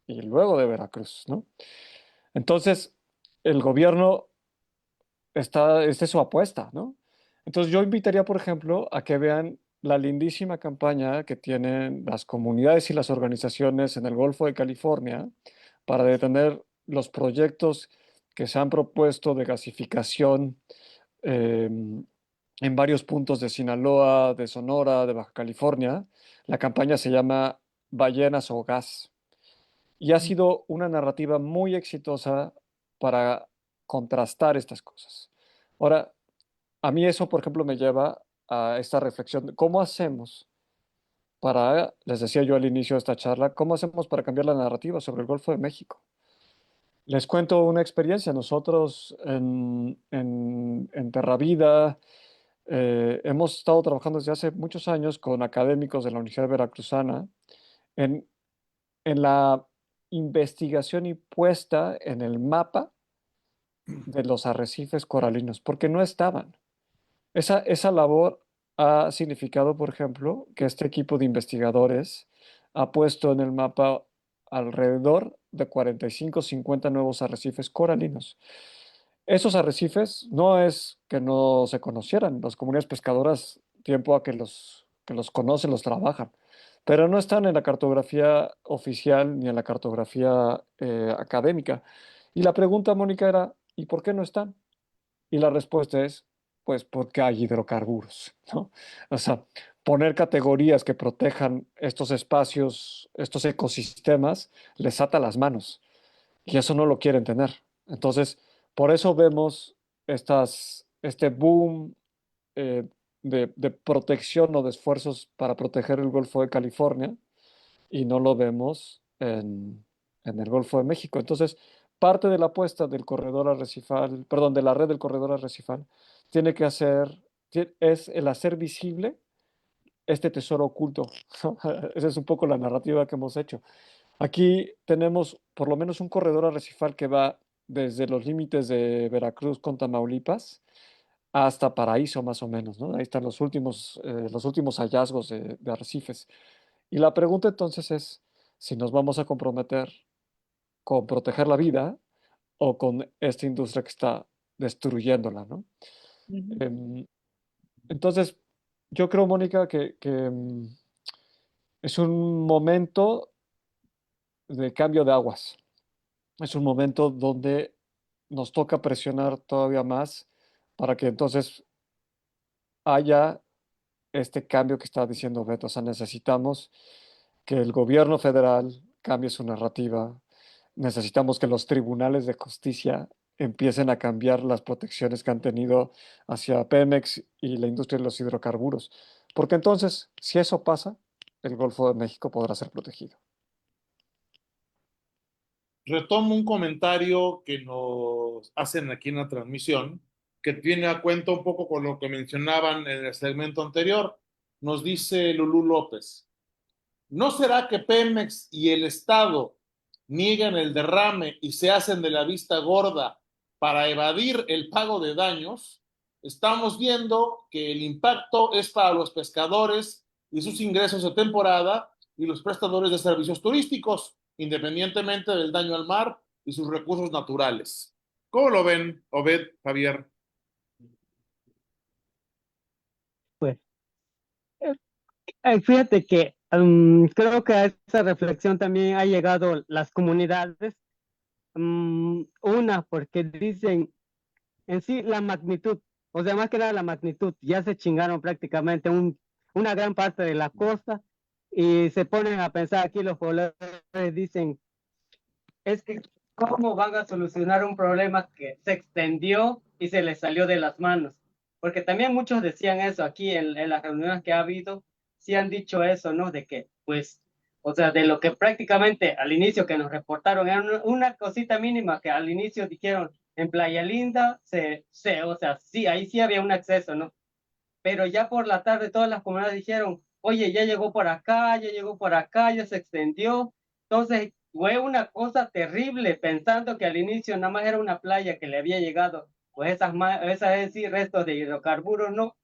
y luego de Veracruz, ¿no? Entonces, el gobierno esta es su apuesta, ¿no? Entonces yo invitaría, por ejemplo, a que vean la lindísima campaña que tienen las comunidades y las organizaciones en el Golfo de California para detener los proyectos que se han propuesto de gasificación en varios puntos de Sinaloa, de Sonora, de Baja California. La campaña se llama Ballenas o Gas y ha sido una narrativa muy exitosa para contrastar estas cosas. Ahora, a mí eso, por ejemplo, me lleva a esta reflexión de cómo hacemos para, les decía yo al inicio de esta charla, cómo hacemos para cambiar la narrativa sobre el Golfo de México. Les cuento una experiencia. Nosotros en Terra Vida hemos estado trabajando desde hace muchos años con académicos de la Universidad Veracruzana en, en la investigación y puesta en el mapa de los arrecifes coralinos, porque no estaban. Esa labor ha significado, por ejemplo, que este equipo de investigadores ha puesto en el mapa alrededor de 45, 50 nuevos arrecifes coralinos. Esos arrecifes no es que no se conocieran, las comunidades pescadoras tiempo a que los conocen, los trabajan, pero no están en la cartografía oficial ni en la cartografía académica. Y la pregunta, Mónica, era, ¿y por qué no están? Y la respuesta es, pues porque hay hidrocarburos, ¿no? O sea, poner categorías que protejan estos espacios, estos ecosistemas, les ata las manos y eso no lo quieren tener. Entonces, por eso vemos este boom de protección o de esfuerzos para proteger el Golfo de California y no lo vemos en el Golfo de México. Entonces, parte de la apuesta del corredor arrecifal, perdón, de la red del corredor arrecifal, tiene que es el hacer visible este tesoro oculto. Esa es un poco la narrativa que hemos hecho. Aquí tenemos por lo menos un corredor arrecifal que va desde los límites de Veracruz con Tamaulipas hasta Paraíso, más o menos, ¿no? Ahí están los últimos hallazgos de arrecifes. Y la pregunta entonces es si nos vamos a comprometer con proteger la vida o con esta industria que está destruyéndola, ¿no? Ujú. Em, entonces, yo creo, Mónica, que es un momento de cambio de aguas. Es un momento donde nos toca presionar todavía más para que entonces haya este cambio que está diciendo Beto. O sea, necesitamos que el gobierno federal cambie su narrativa. Necesitamos que los tribunales de justicia empiecen a cambiar las protecciones que han tenido hacia Pemex y la industria de los hidrocarburos. Porque entonces, si eso pasa, el Golfo de México podrá ser protegido. Retomo un comentario que nos hacen aquí en la transmisión, que tiene a cuenta un poco con lo que mencionaban en el segmento anterior. Nos dice Lulú López, ¿no será que Pemex y el Estado niegan el derrame y se hacen de la vista gorda para evadir el pago de daños? Estamos viendo que el impacto es para los pescadores y sus ingresos de temporada y los prestadores de servicios turísticos, independientemente del daño al mar y sus recursos naturales. ¿Cómo lo ven, Obed, Javier? Pues fíjate que creo que a esa reflexión también ha llegado las comunidades. Una, porque dicen en sí la magnitud, o sea, más que nada la magnitud, ya se chingaron prácticamente una gran parte de la costa y se ponen a pensar aquí los pobladores, dicen, es que ¿cómo van a solucionar un problema que se extendió y se les salió de las manos? Porque también muchos decían eso aquí en las reuniones que ha habido, sí han dicho eso, ¿no? De que, pues, o sea, de lo que prácticamente al inicio que nos reportaron era una cosita mínima que al inicio dijeron en Playa Linda, o sea, sí, ahí sí había un acceso, ¿no? Pero ya por la tarde todas las comunidades dijeron, oye, ya llegó por acá, ya llegó por acá, ya se extendió. Entonces fue una cosa terrible, pensando que al inicio nada más era una playa que le había llegado, pues esas es decir, restos de hidrocarburos, ¿no?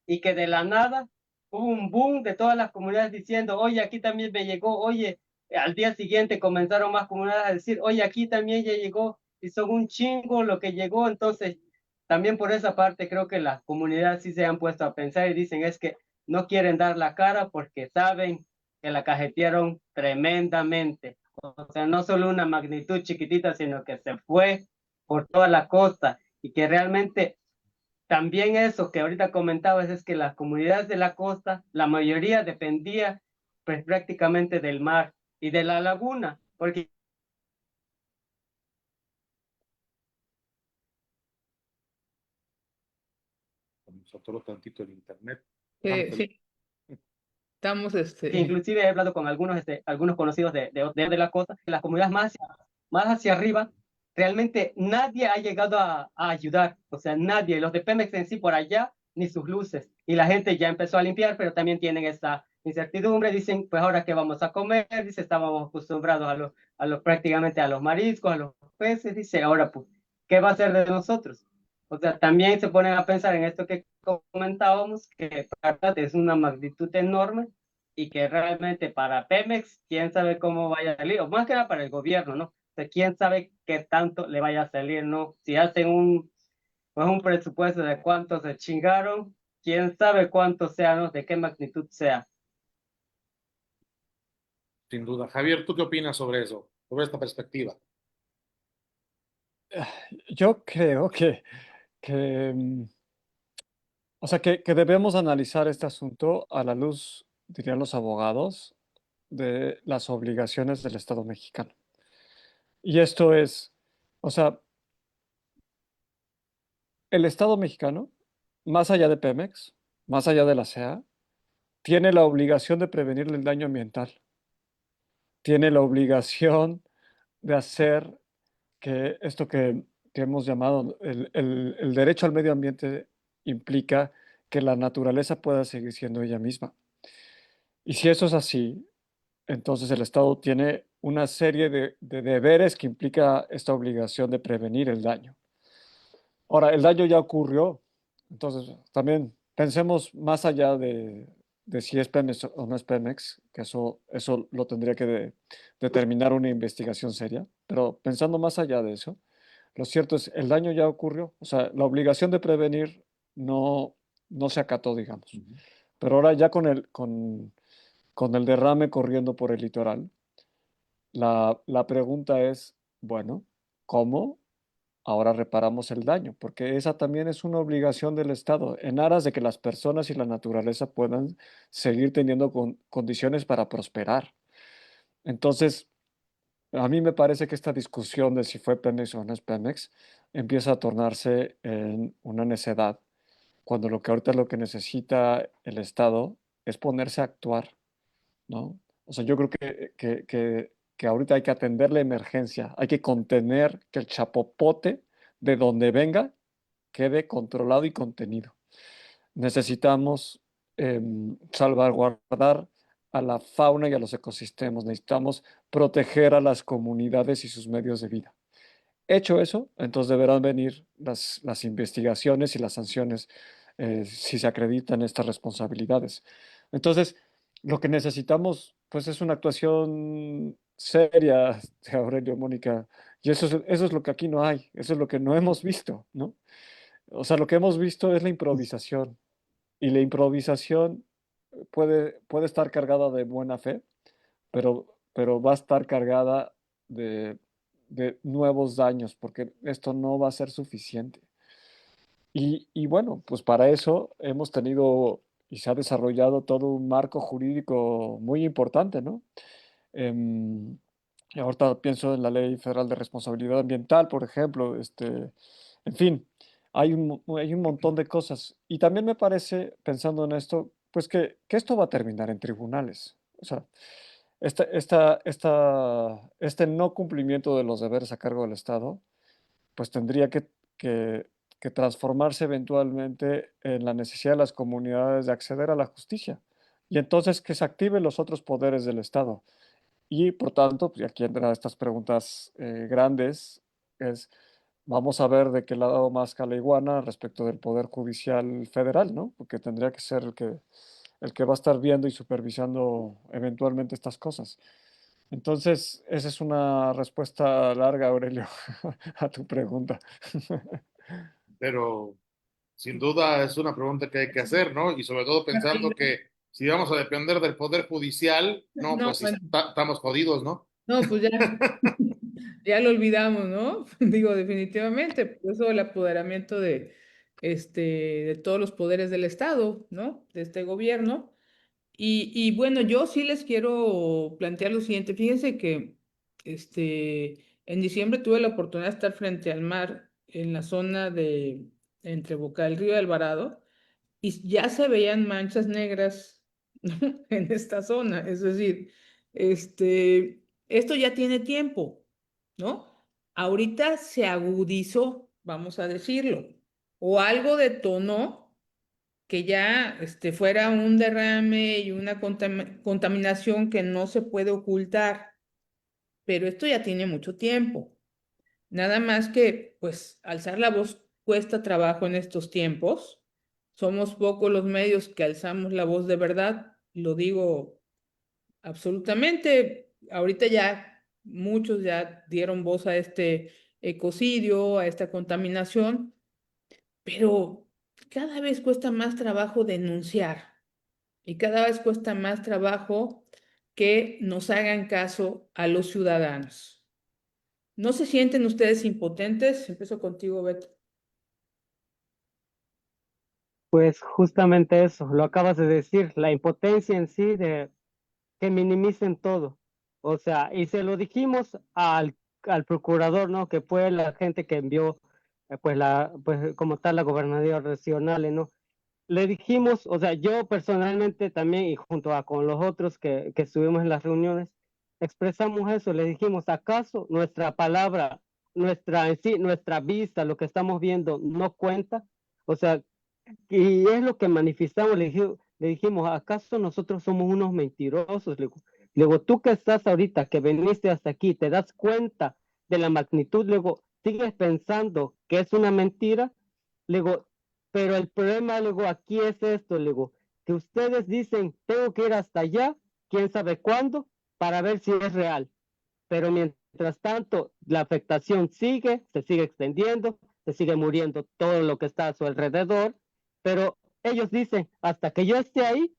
Y que de la nada hubo un boom de todas las comunidades diciendo, oye, aquí también me llegó, oye, al día siguiente comenzaron más comunidades a decir, oye, aquí también ya llegó, y son un chingo lo que llegó. Entonces también por esa parte creo que las comunidades sí se han puesto a pensar y dicen es que no quieren dar la cara porque saben que la cajetearon tremendamente. O sea, no solo una magnitud chiquitita, sino que se fue por toda la costa y que realmente también eso que ahorita comentabas es que las comunidades de la costa, la mayoría dependía pues prácticamente del mar y de la laguna, porque Nos atoró tantito el internet. Sí, estamos, inclusive he hablado con algunos conocidos de la costa, las comunidades más hacia arriba, realmente nadie ha llegado a ayudar, o sea, nadie, los de Pemex en sí por allá, ni sus luces, y la gente ya empezó a limpiar, pero también tienen esa incertidumbre, dicen, pues ahora qué vamos a comer, dice, estábamos acostumbrados a los prácticamente a los mariscos, a los peces, dice, ahora pues, ¿qué va a hacer de nosotros? O sea, también se ponen a pensar en esto que comentábamos, que para es una magnitud enorme y que realmente para Pemex, quién sabe cómo vaya a salir, o más que nada para el gobierno, ¿no? O sea, quién sabe qué tanto le vaya a salir, ¿no? Si hacen pues un presupuesto de cuánto se chingaron, quién sabe cuánto sea, ¿no? De qué magnitud sea. Sin duda. Javier, ¿tú qué opinas sobre eso, sobre esta perspectiva? Yo creo que o sea, que debemos analizar este asunto a la luz, dirían los abogados, de las obligaciones del Estado mexicano. Y esto es, o sea, el Estado mexicano, más allá de Pemex, más allá de la CEA, tiene la obligación de prevenir el daño ambiental, tiene la obligación de hacer que esto que hemos llamado el derecho al medio ambiente implica que la naturaleza pueda seguir siendo ella misma. Y si eso es así, entonces el Estado tiene una serie de deberes que implica esta obligación de prevenir el daño. Ahora, el daño ya ocurrió, entonces también pensemos más allá de si es Pemex o no es Pemex, que eso lo tendría que determinar una investigación seria, pero pensando más allá de eso, lo cierto es, el daño ya ocurrió, o sea, la obligación de prevenir no, no se acató, digamos. Pero ahora ya con el derrame corriendo por el litoral, la pregunta es, bueno, ¿cómo ahora reparamos el daño? Porque esa también es una obligación del Estado, en aras de que las personas y la naturaleza puedan seguir teniendo condiciones para prosperar. Entonces, a mí me parece que esta discusión de si fue Pemex o no es Pemex empieza a tornarse en una necedad, cuando lo que ahorita lo que necesita el Estado es ponerse a actuar, ¿no? O sea, yo creo que ahorita hay que atender la emergencia, hay que contener que el chapopote de donde venga quede controlado y contenido. Necesitamos salvaguardar a la fauna y a los ecosistemas, necesitamos proteger a las comunidades y sus medios de vida. Hecho eso, entonces deberán venir las investigaciones y las sanciones si se acreditan estas responsabilidades. Entonces, lo que necesitamos, pues, es una actuación seria de Aurelio, Mónica, y eso es lo que aquí no hay, eso es lo que no hemos visto, ¿no? O sea, lo que hemos visto es la improvisación, y la improvisación puede estar cargada de buena fe, pero va a estar cargada de, de nuevos daños, porque esto no va a ser suficiente. Y bueno, pues para eso hemos tenido y se ha desarrollado todo un marco jurídico muy importante, ¿no? Em, y ahorita pienso en la Ley Federal de Responsabilidad Ambiental, por ejemplo, en fin, hay un montón de cosas. Y también me parece, pensando en esto, pues que esto va a terminar en tribunales. O sea, este no cumplimiento de los deberes a cargo del Estado, pues tendría que, que transformarse eventualmente en la necesidad de las comunidades de acceder a la justicia. y entonces que se activen los otros poderes del Estado. Y por tanto, pues aquí entran estas preguntas grandes, es, vamos a ver de qué lado más la iguana respecto del Poder Judicial Federal, ¿no? Porque tendría que ser el que va a estar viendo y supervisando eventualmente estas cosas. Entonces, esa es una respuesta larga, Aurelio, a tu pregunta. Pero sin duda es una pregunta que hay que hacer, ¿no? Y sobre todo pensando que si vamos a depender del Poder Judicial, no, No, pues bueno, estamos jodidos, ¿no? no, pues ya, ya lo olvidamos, ¿no? Digo, definitivamente, por eso el apoderamiento de todos los poderes del Estado, ¿no? De este gobierno. Y bueno, yo sí les quiero plantear lo siguiente. Fíjense que en diciembre tuve la oportunidad de estar frente al mar en la zona de entre Boca del Río y Alvarado y ya se veían manchas negras, ¿no? En esta zona. Es decir, esto ya tiene tiempo, ¿no? Ahorita se agudizó, vamos a decirlo, o algo detonó que ya fuera un derrame y una contaminación que no se puede ocultar, pero esto ya tiene mucho tiempo. Nada más que, pues, alzar la voz cuesta trabajo en estos tiempos. Somos pocos los medios que alzamos la voz de verdad, lo digo absolutamente. Ahorita ya muchos ya dieron voz a este ecocidio, a esta contaminación, pero cada vez cuesta más trabajo denunciar. Y cada vez cuesta más trabajo que nos hagan caso a los ciudadanos. ¿No se sienten ustedes impotentes? Empiezo contigo, Beto. Pues justamente eso, lo acabas de decir, la impotencia en sí de que minimicen todo. O sea, y se lo dijimos al procurador, ¿no? Que fue la gente que envió, pues como tal, la gobernadora regional, ¿no? Le dijimos, o sea, yo personalmente también y junto a con los otros que estuvimos en las reuniones, expresamos eso, le dijimos, ¿acaso nuestra palabra, nuestra en sí, nuestra vista, lo que estamos viendo, no cuenta? O sea, y es lo que manifestamos, le dijimos, ¿acaso nosotros somos unos mentirosos? Le digo, tú que estás ahorita, que viniste hasta aquí, ¿te das cuenta de la magnitud? Luego, ¿sigues pensando que es una mentira? Le digo, pero el problema, luego, aquí es esto, le digo, que ustedes dicen, tengo que ir hasta allá, quién sabe cuándo, para ver si es real. Pero mientras tanto, la afectación sigue, se sigue extendiendo, se sigue muriendo todo lo que está a su alrededor, pero ellos dicen, hasta que yo esté ahí,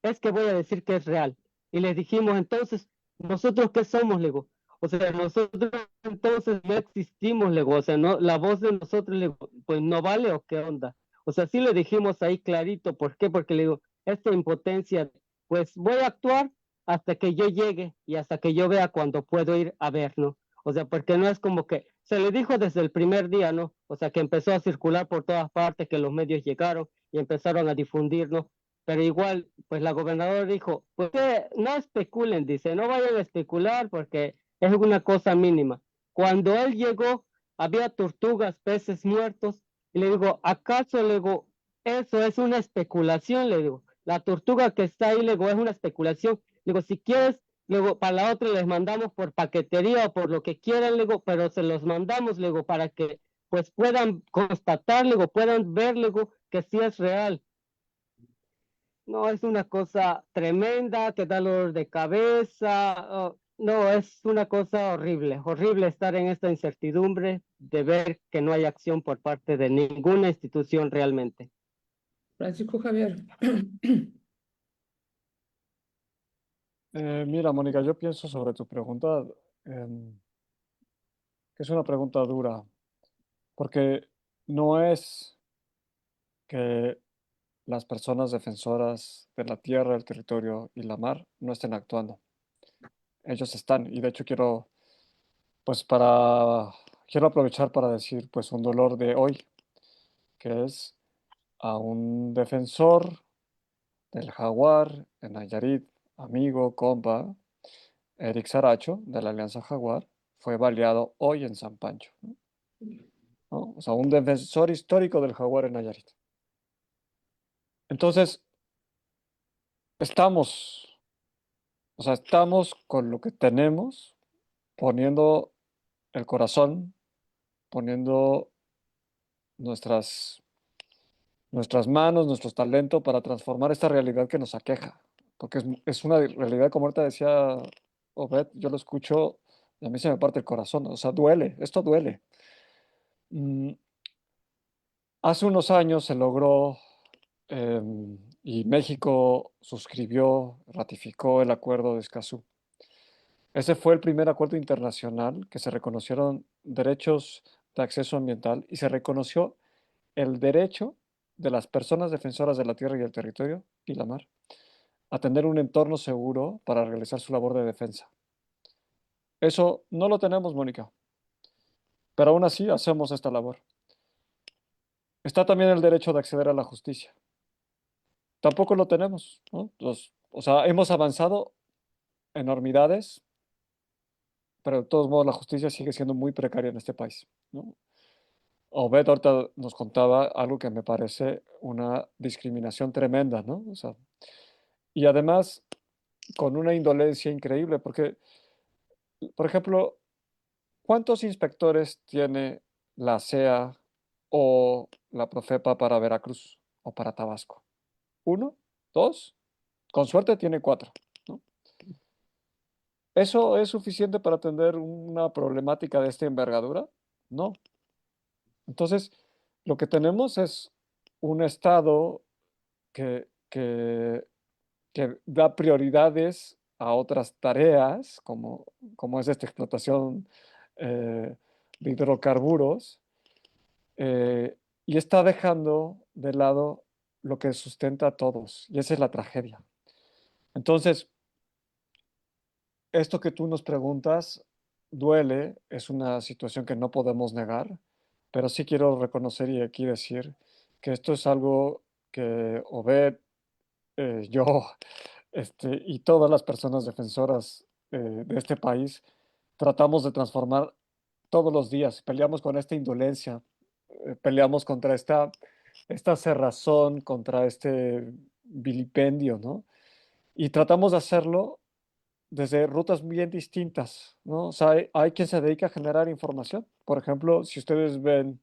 es que voy a decir que es real. Y les dijimos, entonces, ¿nosotros qué somos? Le digo, o sea, nosotros entonces no existimos, le digo, o sea, no, la voz de nosotros, le digo, pues no vale o qué onda. O sea, sí le dijimos ahí clarito, ¿por qué? Porque le digo, esta impotencia, pues voy a actuar hasta que yo llegue y hasta que yo vea cuando puedo ir a ver, ¿no? O sea, porque no es como que se le dijo desde el primer día, ¿no? O sea, que empezó a circular por todas partes, que los medios llegaron y empezaron a difundir, ¿no? Pero igual, pues la gobernadora dijo, pues que no especulen, dice, no vayan a especular porque es una cosa mínima. Cuando él llegó, había tortugas, peces muertos, y le digo, ¿acaso, le digo, eso es una especulación? Le digo, la tortuga que está ahí, le digo, es una especulación. Le digo, si quieres, luego para la otra les mandamos por paquetería o por lo que quieran, le digo, pero se los mandamos, le digo, para que pues puedan constatar, le digo, puedan ver, le digo, que sí es real. No, es una cosa tremenda, que da dolor de cabeza. No, es una cosa horrible, horrible estar en esta incertidumbre de ver que no hay acción por parte de ninguna institución realmente. Francisco Javier. Mira, Mónica, yo pienso sobre tu pregunta, em, que es una pregunta dura, porque no es que las personas defensoras de la tierra, el territorio y la mar no estén actuando. Ellos están, y de hecho pues quiero aprovechar para decir, pues un dolor de hoy, que es a un defensor del jaguar en Nayarit, amigo, compa, Eric Saracho, de la Alianza Jaguar, fue baleado hoy en San Pancho, ¿no? O sea, un defensor histórico del jaguar en Nayarit. Entonces, estamos, o sea, estamos con lo que tenemos, poniendo el corazón, poniendo nuestras, nuestras manos, nuestro talento para transformar esta realidad que nos aqueja. Porque es una realidad, como ahorita decía Obed, yo lo escucho y a mí se me parte el corazón. O sea, duele, esto duele. Mm, Hace unos años se logró y México suscribió, ratificó el Acuerdo de Escazú. Ese fue el primer acuerdo internacional que se reconocieron derechos de acceso ambiental y se reconoció el derecho de las personas defensoras de la tierra y el territorio y la mar a tener un entorno seguro para realizar su labor de defensa. Eso no lo tenemos, Mónica, pero aún así hacemos esta labor. Está también el derecho de acceder a la justicia. Tampoco lo tenemos, ¿no? O sea, hemos avanzado enormidades, pero de todos modos la justicia sigue siendo muy precaria en este país, ¿no? Obed ahorita nos contaba algo que me parece una discriminación tremenda, ¿no? O sea, y además con una indolencia increíble, porque, por ejemplo, ¿cuántos inspectores tiene la CEA o la Profepa para Veracruz o para Tabasco? ¿Uno? ¿Dos? Con suerte tiene cuatro, ¿no? ¿Eso es suficiente para atender una problemática de esta envergadura? No. Entonces, lo que tenemos es un Estado que da prioridades a otras tareas, como es esta explotación eh, de hidrocarburos, eh, y está dejando de lado lo que sustenta a todos, y esa es la tragedia. Entonces, esto que tú nos preguntas duele, es una situación que no podemos negar, pero sí quiero reconocer y aquí decir que esto es algo que Obed, yo y todas las personas defensoras de este país tratamos de transformar todos los días. Peleamos con esta indolencia, peleamos contra esta cerrazón, contra este vilipendio, ¿no? Y tratamos de hacerlo desde rutas bien distintas, ¿no? O sea, hay quien se dedica a generar información. Por ejemplo, si ustedes ven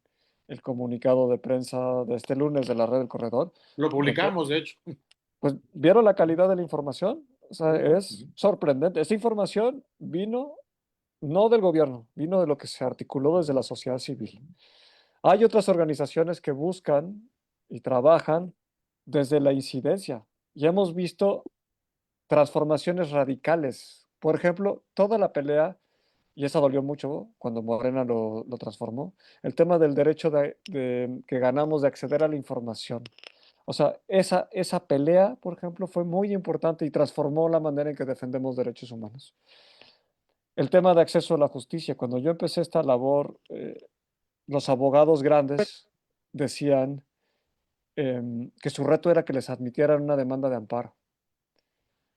el comunicado de prensa de este lunes de la red del corredor, Lo lo que, publicamos, de hecho. pues, ¿vieron la calidad de la información? O sea, es sorprendente. Esta información vino no del gobierno, vino de lo que se articuló desde la sociedad civil. Hay otras organizaciones que buscan y trabajan desde la incidencia y hemos visto transformaciones radicales. Por ejemplo, toda la pelea, y esa dolió mucho cuando Morena lo transformó, el tema del derecho que ganamos de acceder a la información. O sea, esa pelea, por ejemplo, fue muy importante y transformó la manera en que defendemos derechos humanos. El tema de acceso a la justicia. Cuando yo empecé esta labor, los abogados grandes decían que su reto era que les admitieran una demanda de amparo.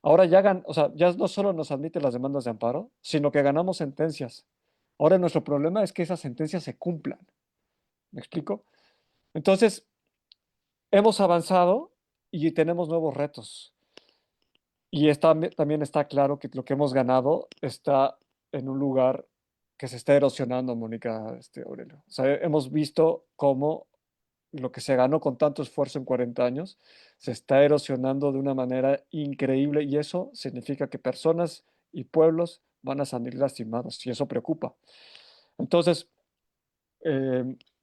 Ahora o sea, ya no solo nos admiten las demandas de amparo, sino que ganamos sentencias. Ahora nuestro problema es que esas sentencias se cumplan. ¿Me explico? Entonces, hemos avanzado y tenemos nuevos retos. Y también está claro que lo que hemos ganado está en un lugar que se está erosionando, Mónica, Aurelio. O sea, hemos visto cómo lo que se ganó con tanto esfuerzo en 40 años se está erosionando de una manera increíble y eso significa que personas y pueblos van a salir lastimados y eso preocupa. Entonces,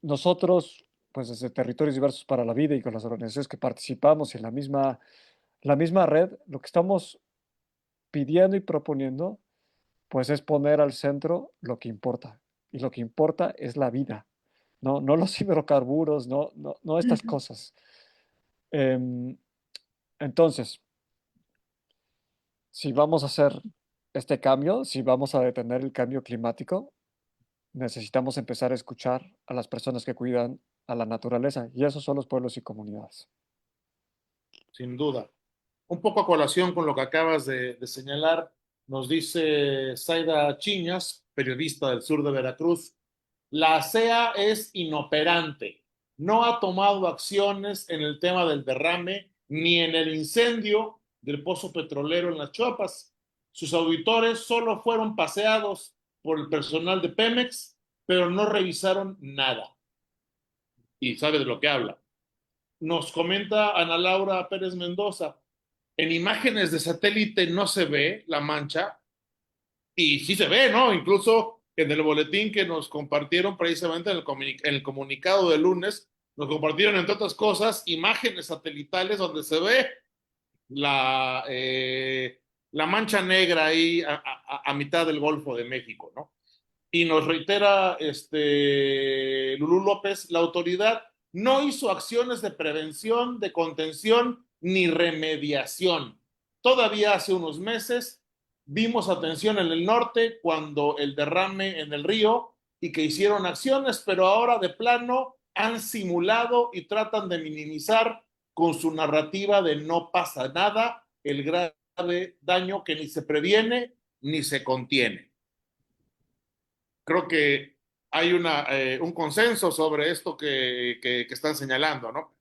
nosotros, pues desde Territorios Diversos para la Vida y con las organizaciones que participamos en la misma red, lo que estamos pidiendo y proponiendo, pues es poner al centro lo que importa. Y lo que importa es la vida, no los hidrocarburos, no estas cosas. Em, entonces, si vamos a hacer este cambio, si vamos a detener el cambio climático, necesitamos empezar a escuchar a las personas que cuidan a la naturaleza, y esos son los pueblos y comunidades. Sin duda. Un poco a colación con lo que acabas de señalar, nos dice Zaida Chiñas, periodista del sur de Veracruz, la CEA es inoperante, no ha tomado acciones en el tema del derrame ni en el incendio del pozo petrolero en las Chiapas. Sus auditores solo fueron paseados por el personal de Pemex, pero no revisaron nada. Y sabe de lo que habla. Nos comenta Ana Laura Pérez Mendoza, en imágenes de satélite no se ve la mancha, y sí se ve, ¿no? Incluso en el boletín que nos compartieron precisamente en el comunicado de lunes, nos compartieron, entre otras cosas, imágenes satelitales donde se ve la mancha negra ahí a mitad del Golfo de México, ¿no? Y nos reitera Lulú López, la autoridad no hizo acciones de prevención, de contención ni remediación. Todavía hace unos meses vimos atención en el norte cuando el derrame en el río y que hicieron acciones, pero ahora de plano han simulado y tratan de minimizar con su narrativa de no pasa nada el grave daño que ni se previene ni se contiene. Creo que hay un consenso sobre esto que están señalando, ¿no?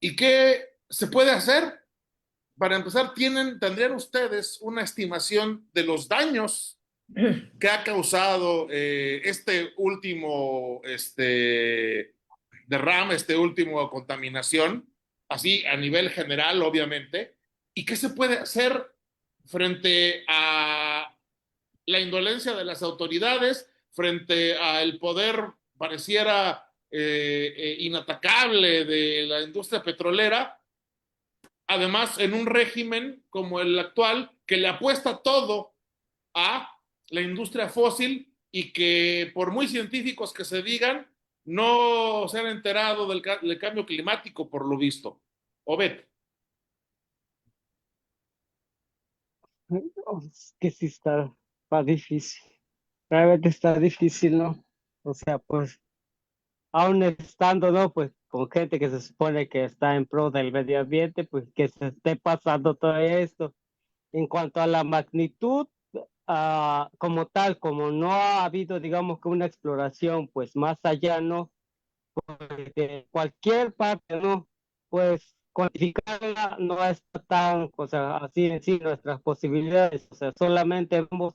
¿Y qué se puede hacer? Para empezar, ¿tendrían ustedes una estimación de los daños que ha causado este último derrame, este último contaminación, así a nivel general, obviamente? ¿Y qué se puede hacer frente a la indolencia de las autoridades, frente al poder pareciera inatacable de la industria petrolera, además en un régimen como el actual que le apuesta todo a la industria fósil y que por muy científicos que se digan, no se han enterado del cambio climático por lo visto? Obed. Es que sí está difícil. Realmente está difícil, ¿no? O sea, pues, aún estando, ¿no? Pues con gente que se supone que está en pro del medio ambiente, pues que se esté pasando todo esto. En cuanto a la magnitud, como tal, como no ha habido, digamos que una exploración, pues más allá, ¿no? De cualquier parte, ¿no? Pues cuantificarla no está tan, o sea, así en sí nuestras posibilidades, o sea, solamente vemos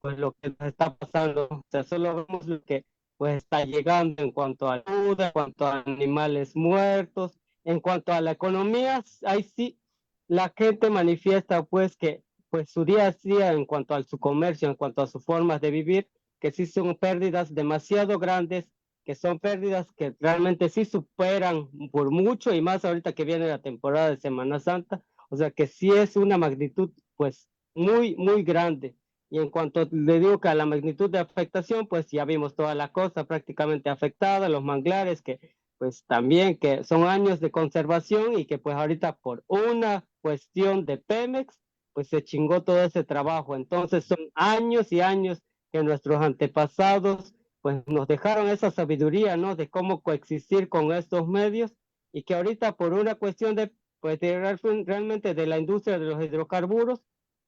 pues lo que nos está pasando, o sea, solo vemos lo que pues está llegando en cuanto a ayuda, en cuanto a animales muertos, en cuanto a la economía, ahí sí la gente manifiesta pues que pues su día a día en cuanto a su comercio, en cuanto a sus formas de vivir, que sí son pérdidas demasiado grandes, que son pérdidas que realmente sí superan por mucho y más ahorita que viene la temporada de Semana Santa, o sea que sí es una magnitud pues muy, muy grande. Y en cuanto le digo que a la magnitud de afectación, pues ya vimos toda la costa prácticamente afectada, los manglares que pues también que son años de conservación y que pues ahorita por una cuestión de Pemex, pues se chingó todo ese trabajo. Entonces son años y años que nuestros antepasados pues nos dejaron esa sabiduría, ¿no? De cómo coexistir con estos medios y que ahorita por una cuestión de, pues realmente de la industria de los hidrocarburos,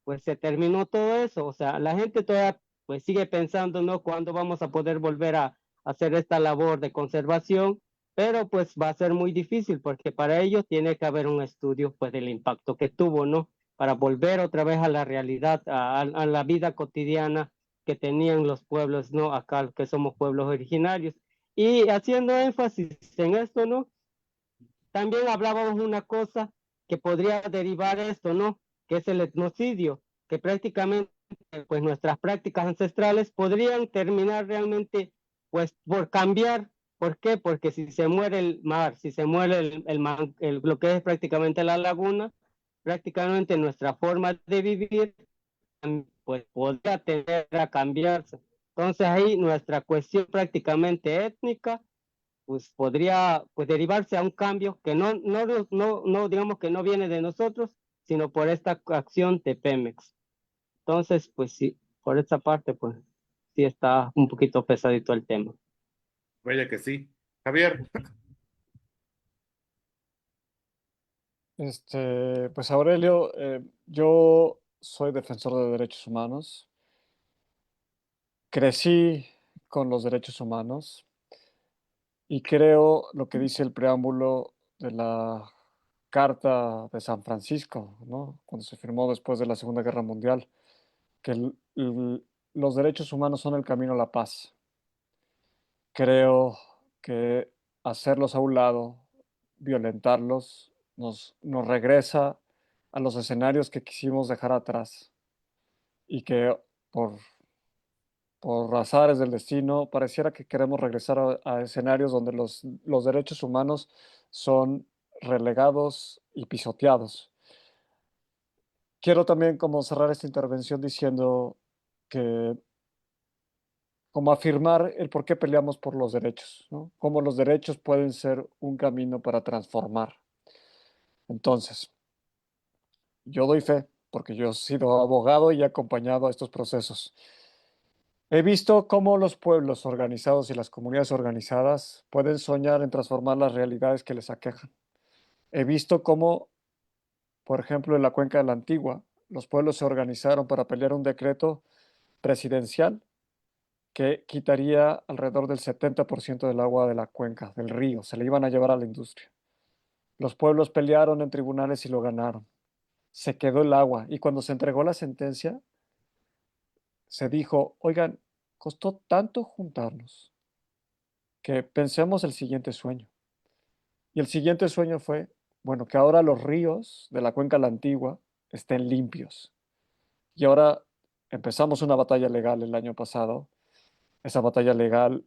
pues se terminó todo eso. O sea, la gente todavía pues sigue pensando, ¿no? ¿Cuándo vamos a poder volver a hacer esta labor de conservación? Pero pues va a ser muy difícil porque para ello tiene que haber un estudio pues del impacto que tuvo, ¿no? Para volver otra vez a la realidad, a la vida cotidiana que tenían los pueblos, ¿no? Acá que somos pueblos originarios. Y haciendo énfasis en esto, ¿no? También hablábamos una cosa que podría derivar esto, ¿no? Que es el etnocidio, que prácticamente, pues nuestras prácticas ancestrales podrían terminar realmente, pues por cambiar. ¿Por qué? Porque si se muere el mar, si se muere lo que es prácticamente la laguna, prácticamente nuestra forma de vivir pues podría tender a cambiarse. Entonces ahí nuestra cuestión prácticamente étnica pues podría pues derivarse a un cambio que no digamos que no viene de nosotros, sino por esta acción de Pemex. Entonces, pues sí, por esta parte, pues sí está un poquito pesadito el tema. Vaya que sí. Javier. Pues Aurelio, yo soy defensor de derechos humanos. Crecí con los derechos humanos y creo lo que dice el preámbulo de la Carta de San Francisco, ¿no? Cuando se firmó después de la Segunda Guerra Mundial, que los derechos humanos son el camino a la paz. Creo que hacerlos a un lado, violentarlos, nos regresa a los escenarios que quisimos dejar atrás y que por, por azares del destino pareciera que queremos regresar a escenarios donde los derechos humanos son relegados y pisoteados. Quiero también como cerrar esta intervención diciendo que como afirmar el por qué peleamos por los derechos, ¿no? Cómo los derechos pueden ser un camino para transformar. Entonces, yo doy fe, porque yo he sido abogado y he acompañado a estos procesos. He visto cómo los pueblos organizados y las comunidades organizadas pueden soñar en transformar las realidades que les aquejan. He visto cómo, por ejemplo, en la Cuenca de la Antigua, los pueblos se organizaron para pelear un decreto presidencial que quitaría alrededor del 70% del agua de la cuenca, del río, se le iban a llevar a la industria. Los pueblos pelearon en tribunales y lo ganaron. Se quedó el agua y cuando se entregó la sentencia, se dijo, oigan, costó tanto juntarnos que pensemos el siguiente sueño. Y el siguiente sueño fue, bueno, que ahora los ríos de la cuenca la Antigua estén limpios. Y ahora empezamos una batalla legal el año pasado. Esa batalla legal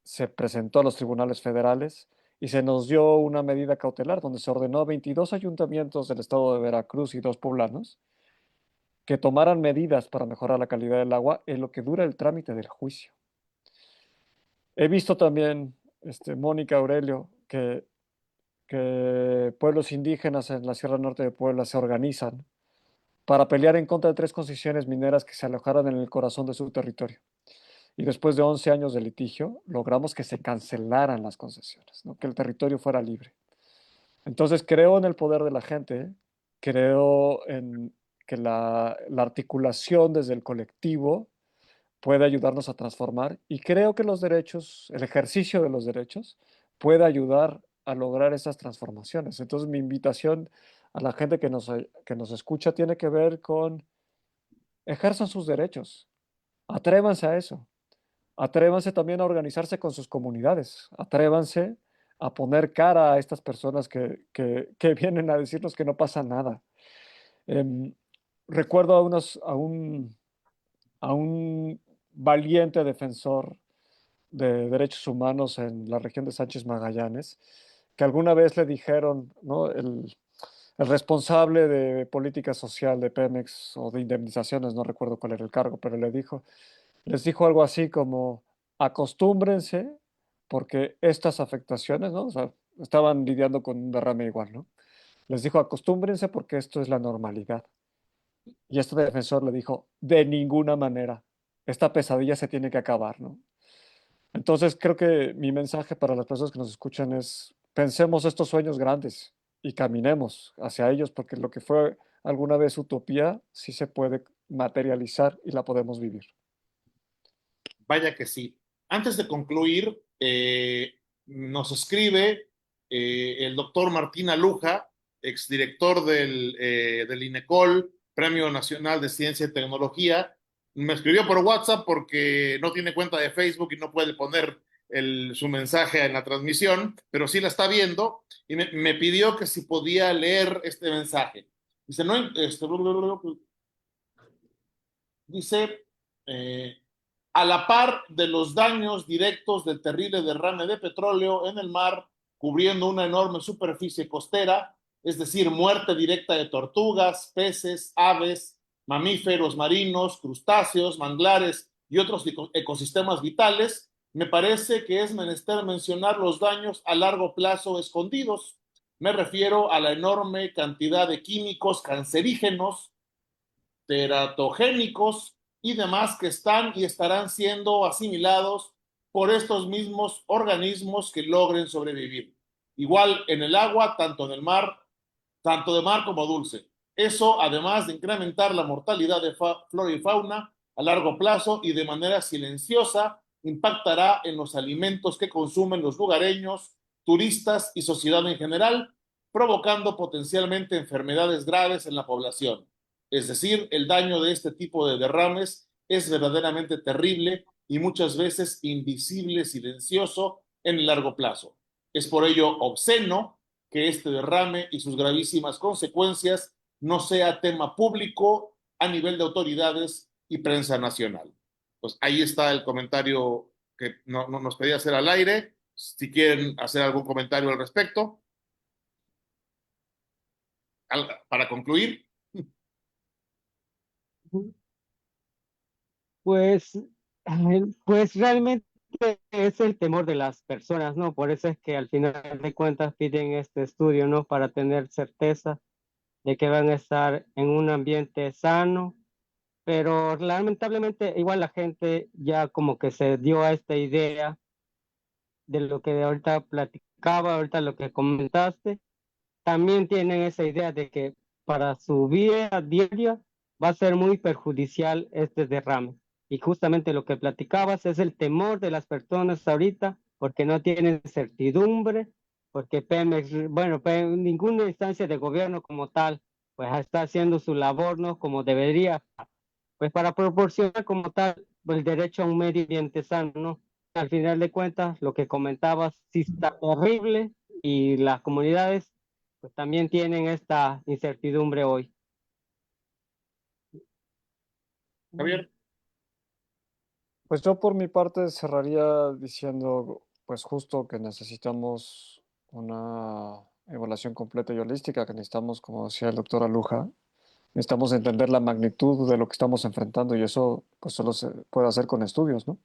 se presentó a los tribunales federales y se nos dio una medida cautelar donde se ordenó a 22 ayuntamientos del estado de Veracruz y 2 poblanos que tomaran medidas para mejorar la calidad del agua en lo que dura el trámite del juicio. He visto también, Mónica Aurelio, que pueblos indígenas en la Sierra Norte de Puebla se organizan para pelear en contra de 3 concesiones mineras que se alojaran en el corazón de su territorio. Y después de 11 años de litigio, logramos que se cancelaran las concesiones, ¿no? Que el territorio fuera libre. Entonces, creo en el poder de la gente, creo en que la articulación desde el colectivo puede ayudarnos a transformar y creo que los derechos, el ejercicio de los derechos, puede ayudar a lograr esas transformaciones. Entonces, mi invitación a la gente que nos escucha tiene que ver con ejerzan sus derechos, atrévanse a eso. Atrévanse también a organizarse con sus comunidades, atrévanse a poner cara a estas personas que vienen a decirnos que no pasa nada. Recuerdo a un valiente defensor de derechos humanos en la región de Sánchez Magallanes, que alguna vez le dijeron, ¿no? El responsable de política social de Pemex o de indemnizaciones, no recuerdo cuál era el cargo, pero les dijo algo así como, acostúmbrense porque estas afectaciones, ¿no? O sea, estaban lidiando con un derrame igual, ¿no? Les dijo, acostúmbrense porque esto es la normalidad. Y este defensor le dijo, de ninguna manera, esta pesadilla se tiene que acabar, ¿no? Entonces creo que mi mensaje para las personas que nos escuchan es, pensemos estos sueños grandes y caminemos hacia ellos porque lo que fue alguna vez utopía sí se puede materializar y la podemos vivir. Vaya que sí. Antes de concluir, nos escribe el doctor Martín Aluja, exdirector del INECOL, Premio Nacional de Ciencia y Tecnología. Me escribió por WhatsApp porque no tiene cuenta de Facebook y no puede poner su mensaje en la transmisión, pero sí la está viendo y me pidió que si podía leer este mensaje. Dice, no, dice, a la par de los daños directos del terrible derrame de petróleo en el mar, cubriendo una enorme superficie costera, es decir, muerte directa de tortugas, peces, aves, mamíferos marinos, crustáceos, manglares y otros ecosistemas vitales, me parece que es menester mencionar los daños a largo plazo escondidos. Me refiero a la enorme cantidad de químicos cancerígenos, teratogénicos y demás que están y estarán siendo asimilados por estos mismos organismos que logren sobrevivir. Igual en el agua, tanto en el mar, tanto de mar como dulce. Eso, además de incrementar la mortalidad de flora y fauna a largo plazo y de manera silenciosa, impactará en los alimentos que consumen los lugareños, turistas y sociedad en general, provocando potencialmente enfermedades graves en la población. Es decir, el daño de este tipo de derrames es verdaderamente terrible y muchas veces invisible, silencioso en el largo plazo. Es por ello obsceno que este derrame y sus gravísimas consecuencias no sea tema público a nivel de autoridades y prensa nacional. Pues ahí está el comentario que nos pedía hacer al aire. Si quieren hacer algún comentario al respecto. Para concluir. Pues, pues realmente es el temor de las personas, ¿no? Por eso es que al final de cuentas piden este estudio, ¿no? Para tener certeza de que van a estar en un ambiente sano, pero lamentablemente igual la gente ya como que se dio a esta idea de lo que ahorita platicaba, ahorita lo que comentaste, también tienen esa idea de que para su vida diaria va a ser muy perjudicial este derrame. Y justamente lo que platicabas es el temor de las personas ahorita, porque no tienen certidumbre, porque Pemex, bueno, ninguna instancia de gobierno como tal, pues está haciendo su labor, ¿no? Como debería, pues para proporcionar como tal el derecho a un medio ambiente sano, ¿no? Al final de cuentas, lo que comentabas sí está terrible y las comunidades pues también tienen esta incertidumbre hoy. Javier. Pues yo por mi parte cerraría diciendo, pues justo que necesitamos una evaluación completa y holística, que necesitamos, como decía el doctor Aluja, necesitamos entender la magnitud de lo que estamos enfrentando y eso pues solo se puede hacer con estudios, ¿no?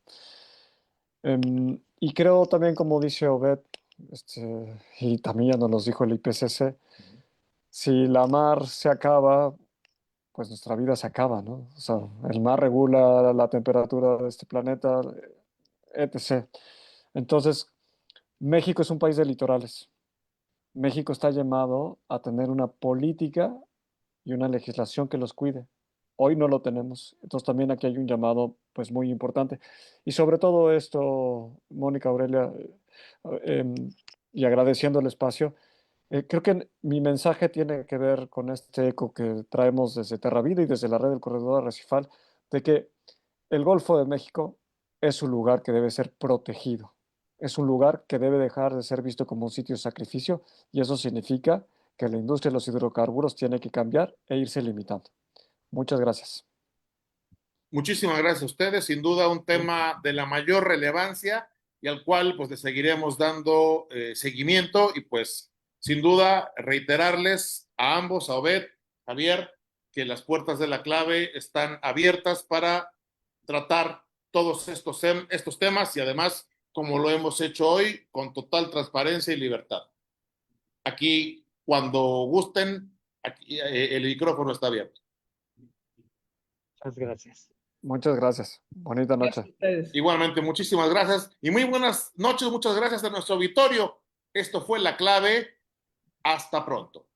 Y creo también, como dice Obed, y también ya nos lo dijo el IPCC, si la mar se acaba, pues nuestra vida se acaba, ¿no? O sea, el mar regula la temperatura de este planeta, etc. Entonces, México es un país de litorales. México está llamado a tener una política y una legislación que los cuide. Hoy no lo tenemos. Entonces también aquí hay un llamado pues muy importante. Y sobre todo esto, Mónica Aurelia, em, y agradeciendo el espacio, creo que mi mensaje tiene que ver con este eco que traemos desde Terravida y desde la red del Corredor Arrecifal, de que el Golfo de México es un lugar que debe ser protegido. Es un lugar que debe dejar de ser visto como un sitio de sacrificio y eso significa que la industria de los hidrocarburos tiene que cambiar e irse limitando. Muchas gracias. Muchísimas gracias a ustedes. Sin duda un tema de la mayor relevancia y al cual pues le seguiremos dando seguimiento y pues sin duda reiterarles a ambos, a Obed, Javier, que las puertas de la clave están abiertas para tratar todos estos temas y además, como lo hemos hecho hoy, con total transparencia y libertad. Aquí, cuando gusten, aquí, el micrófono está abierto. Muchas gracias. Muchas gracias. Bonita noche. Gracias a ustedes. Igualmente, muchísimas gracias y muy buenas noches. Muchas gracias a nuestro auditorio. Esto fue La Clave. Hasta pronto.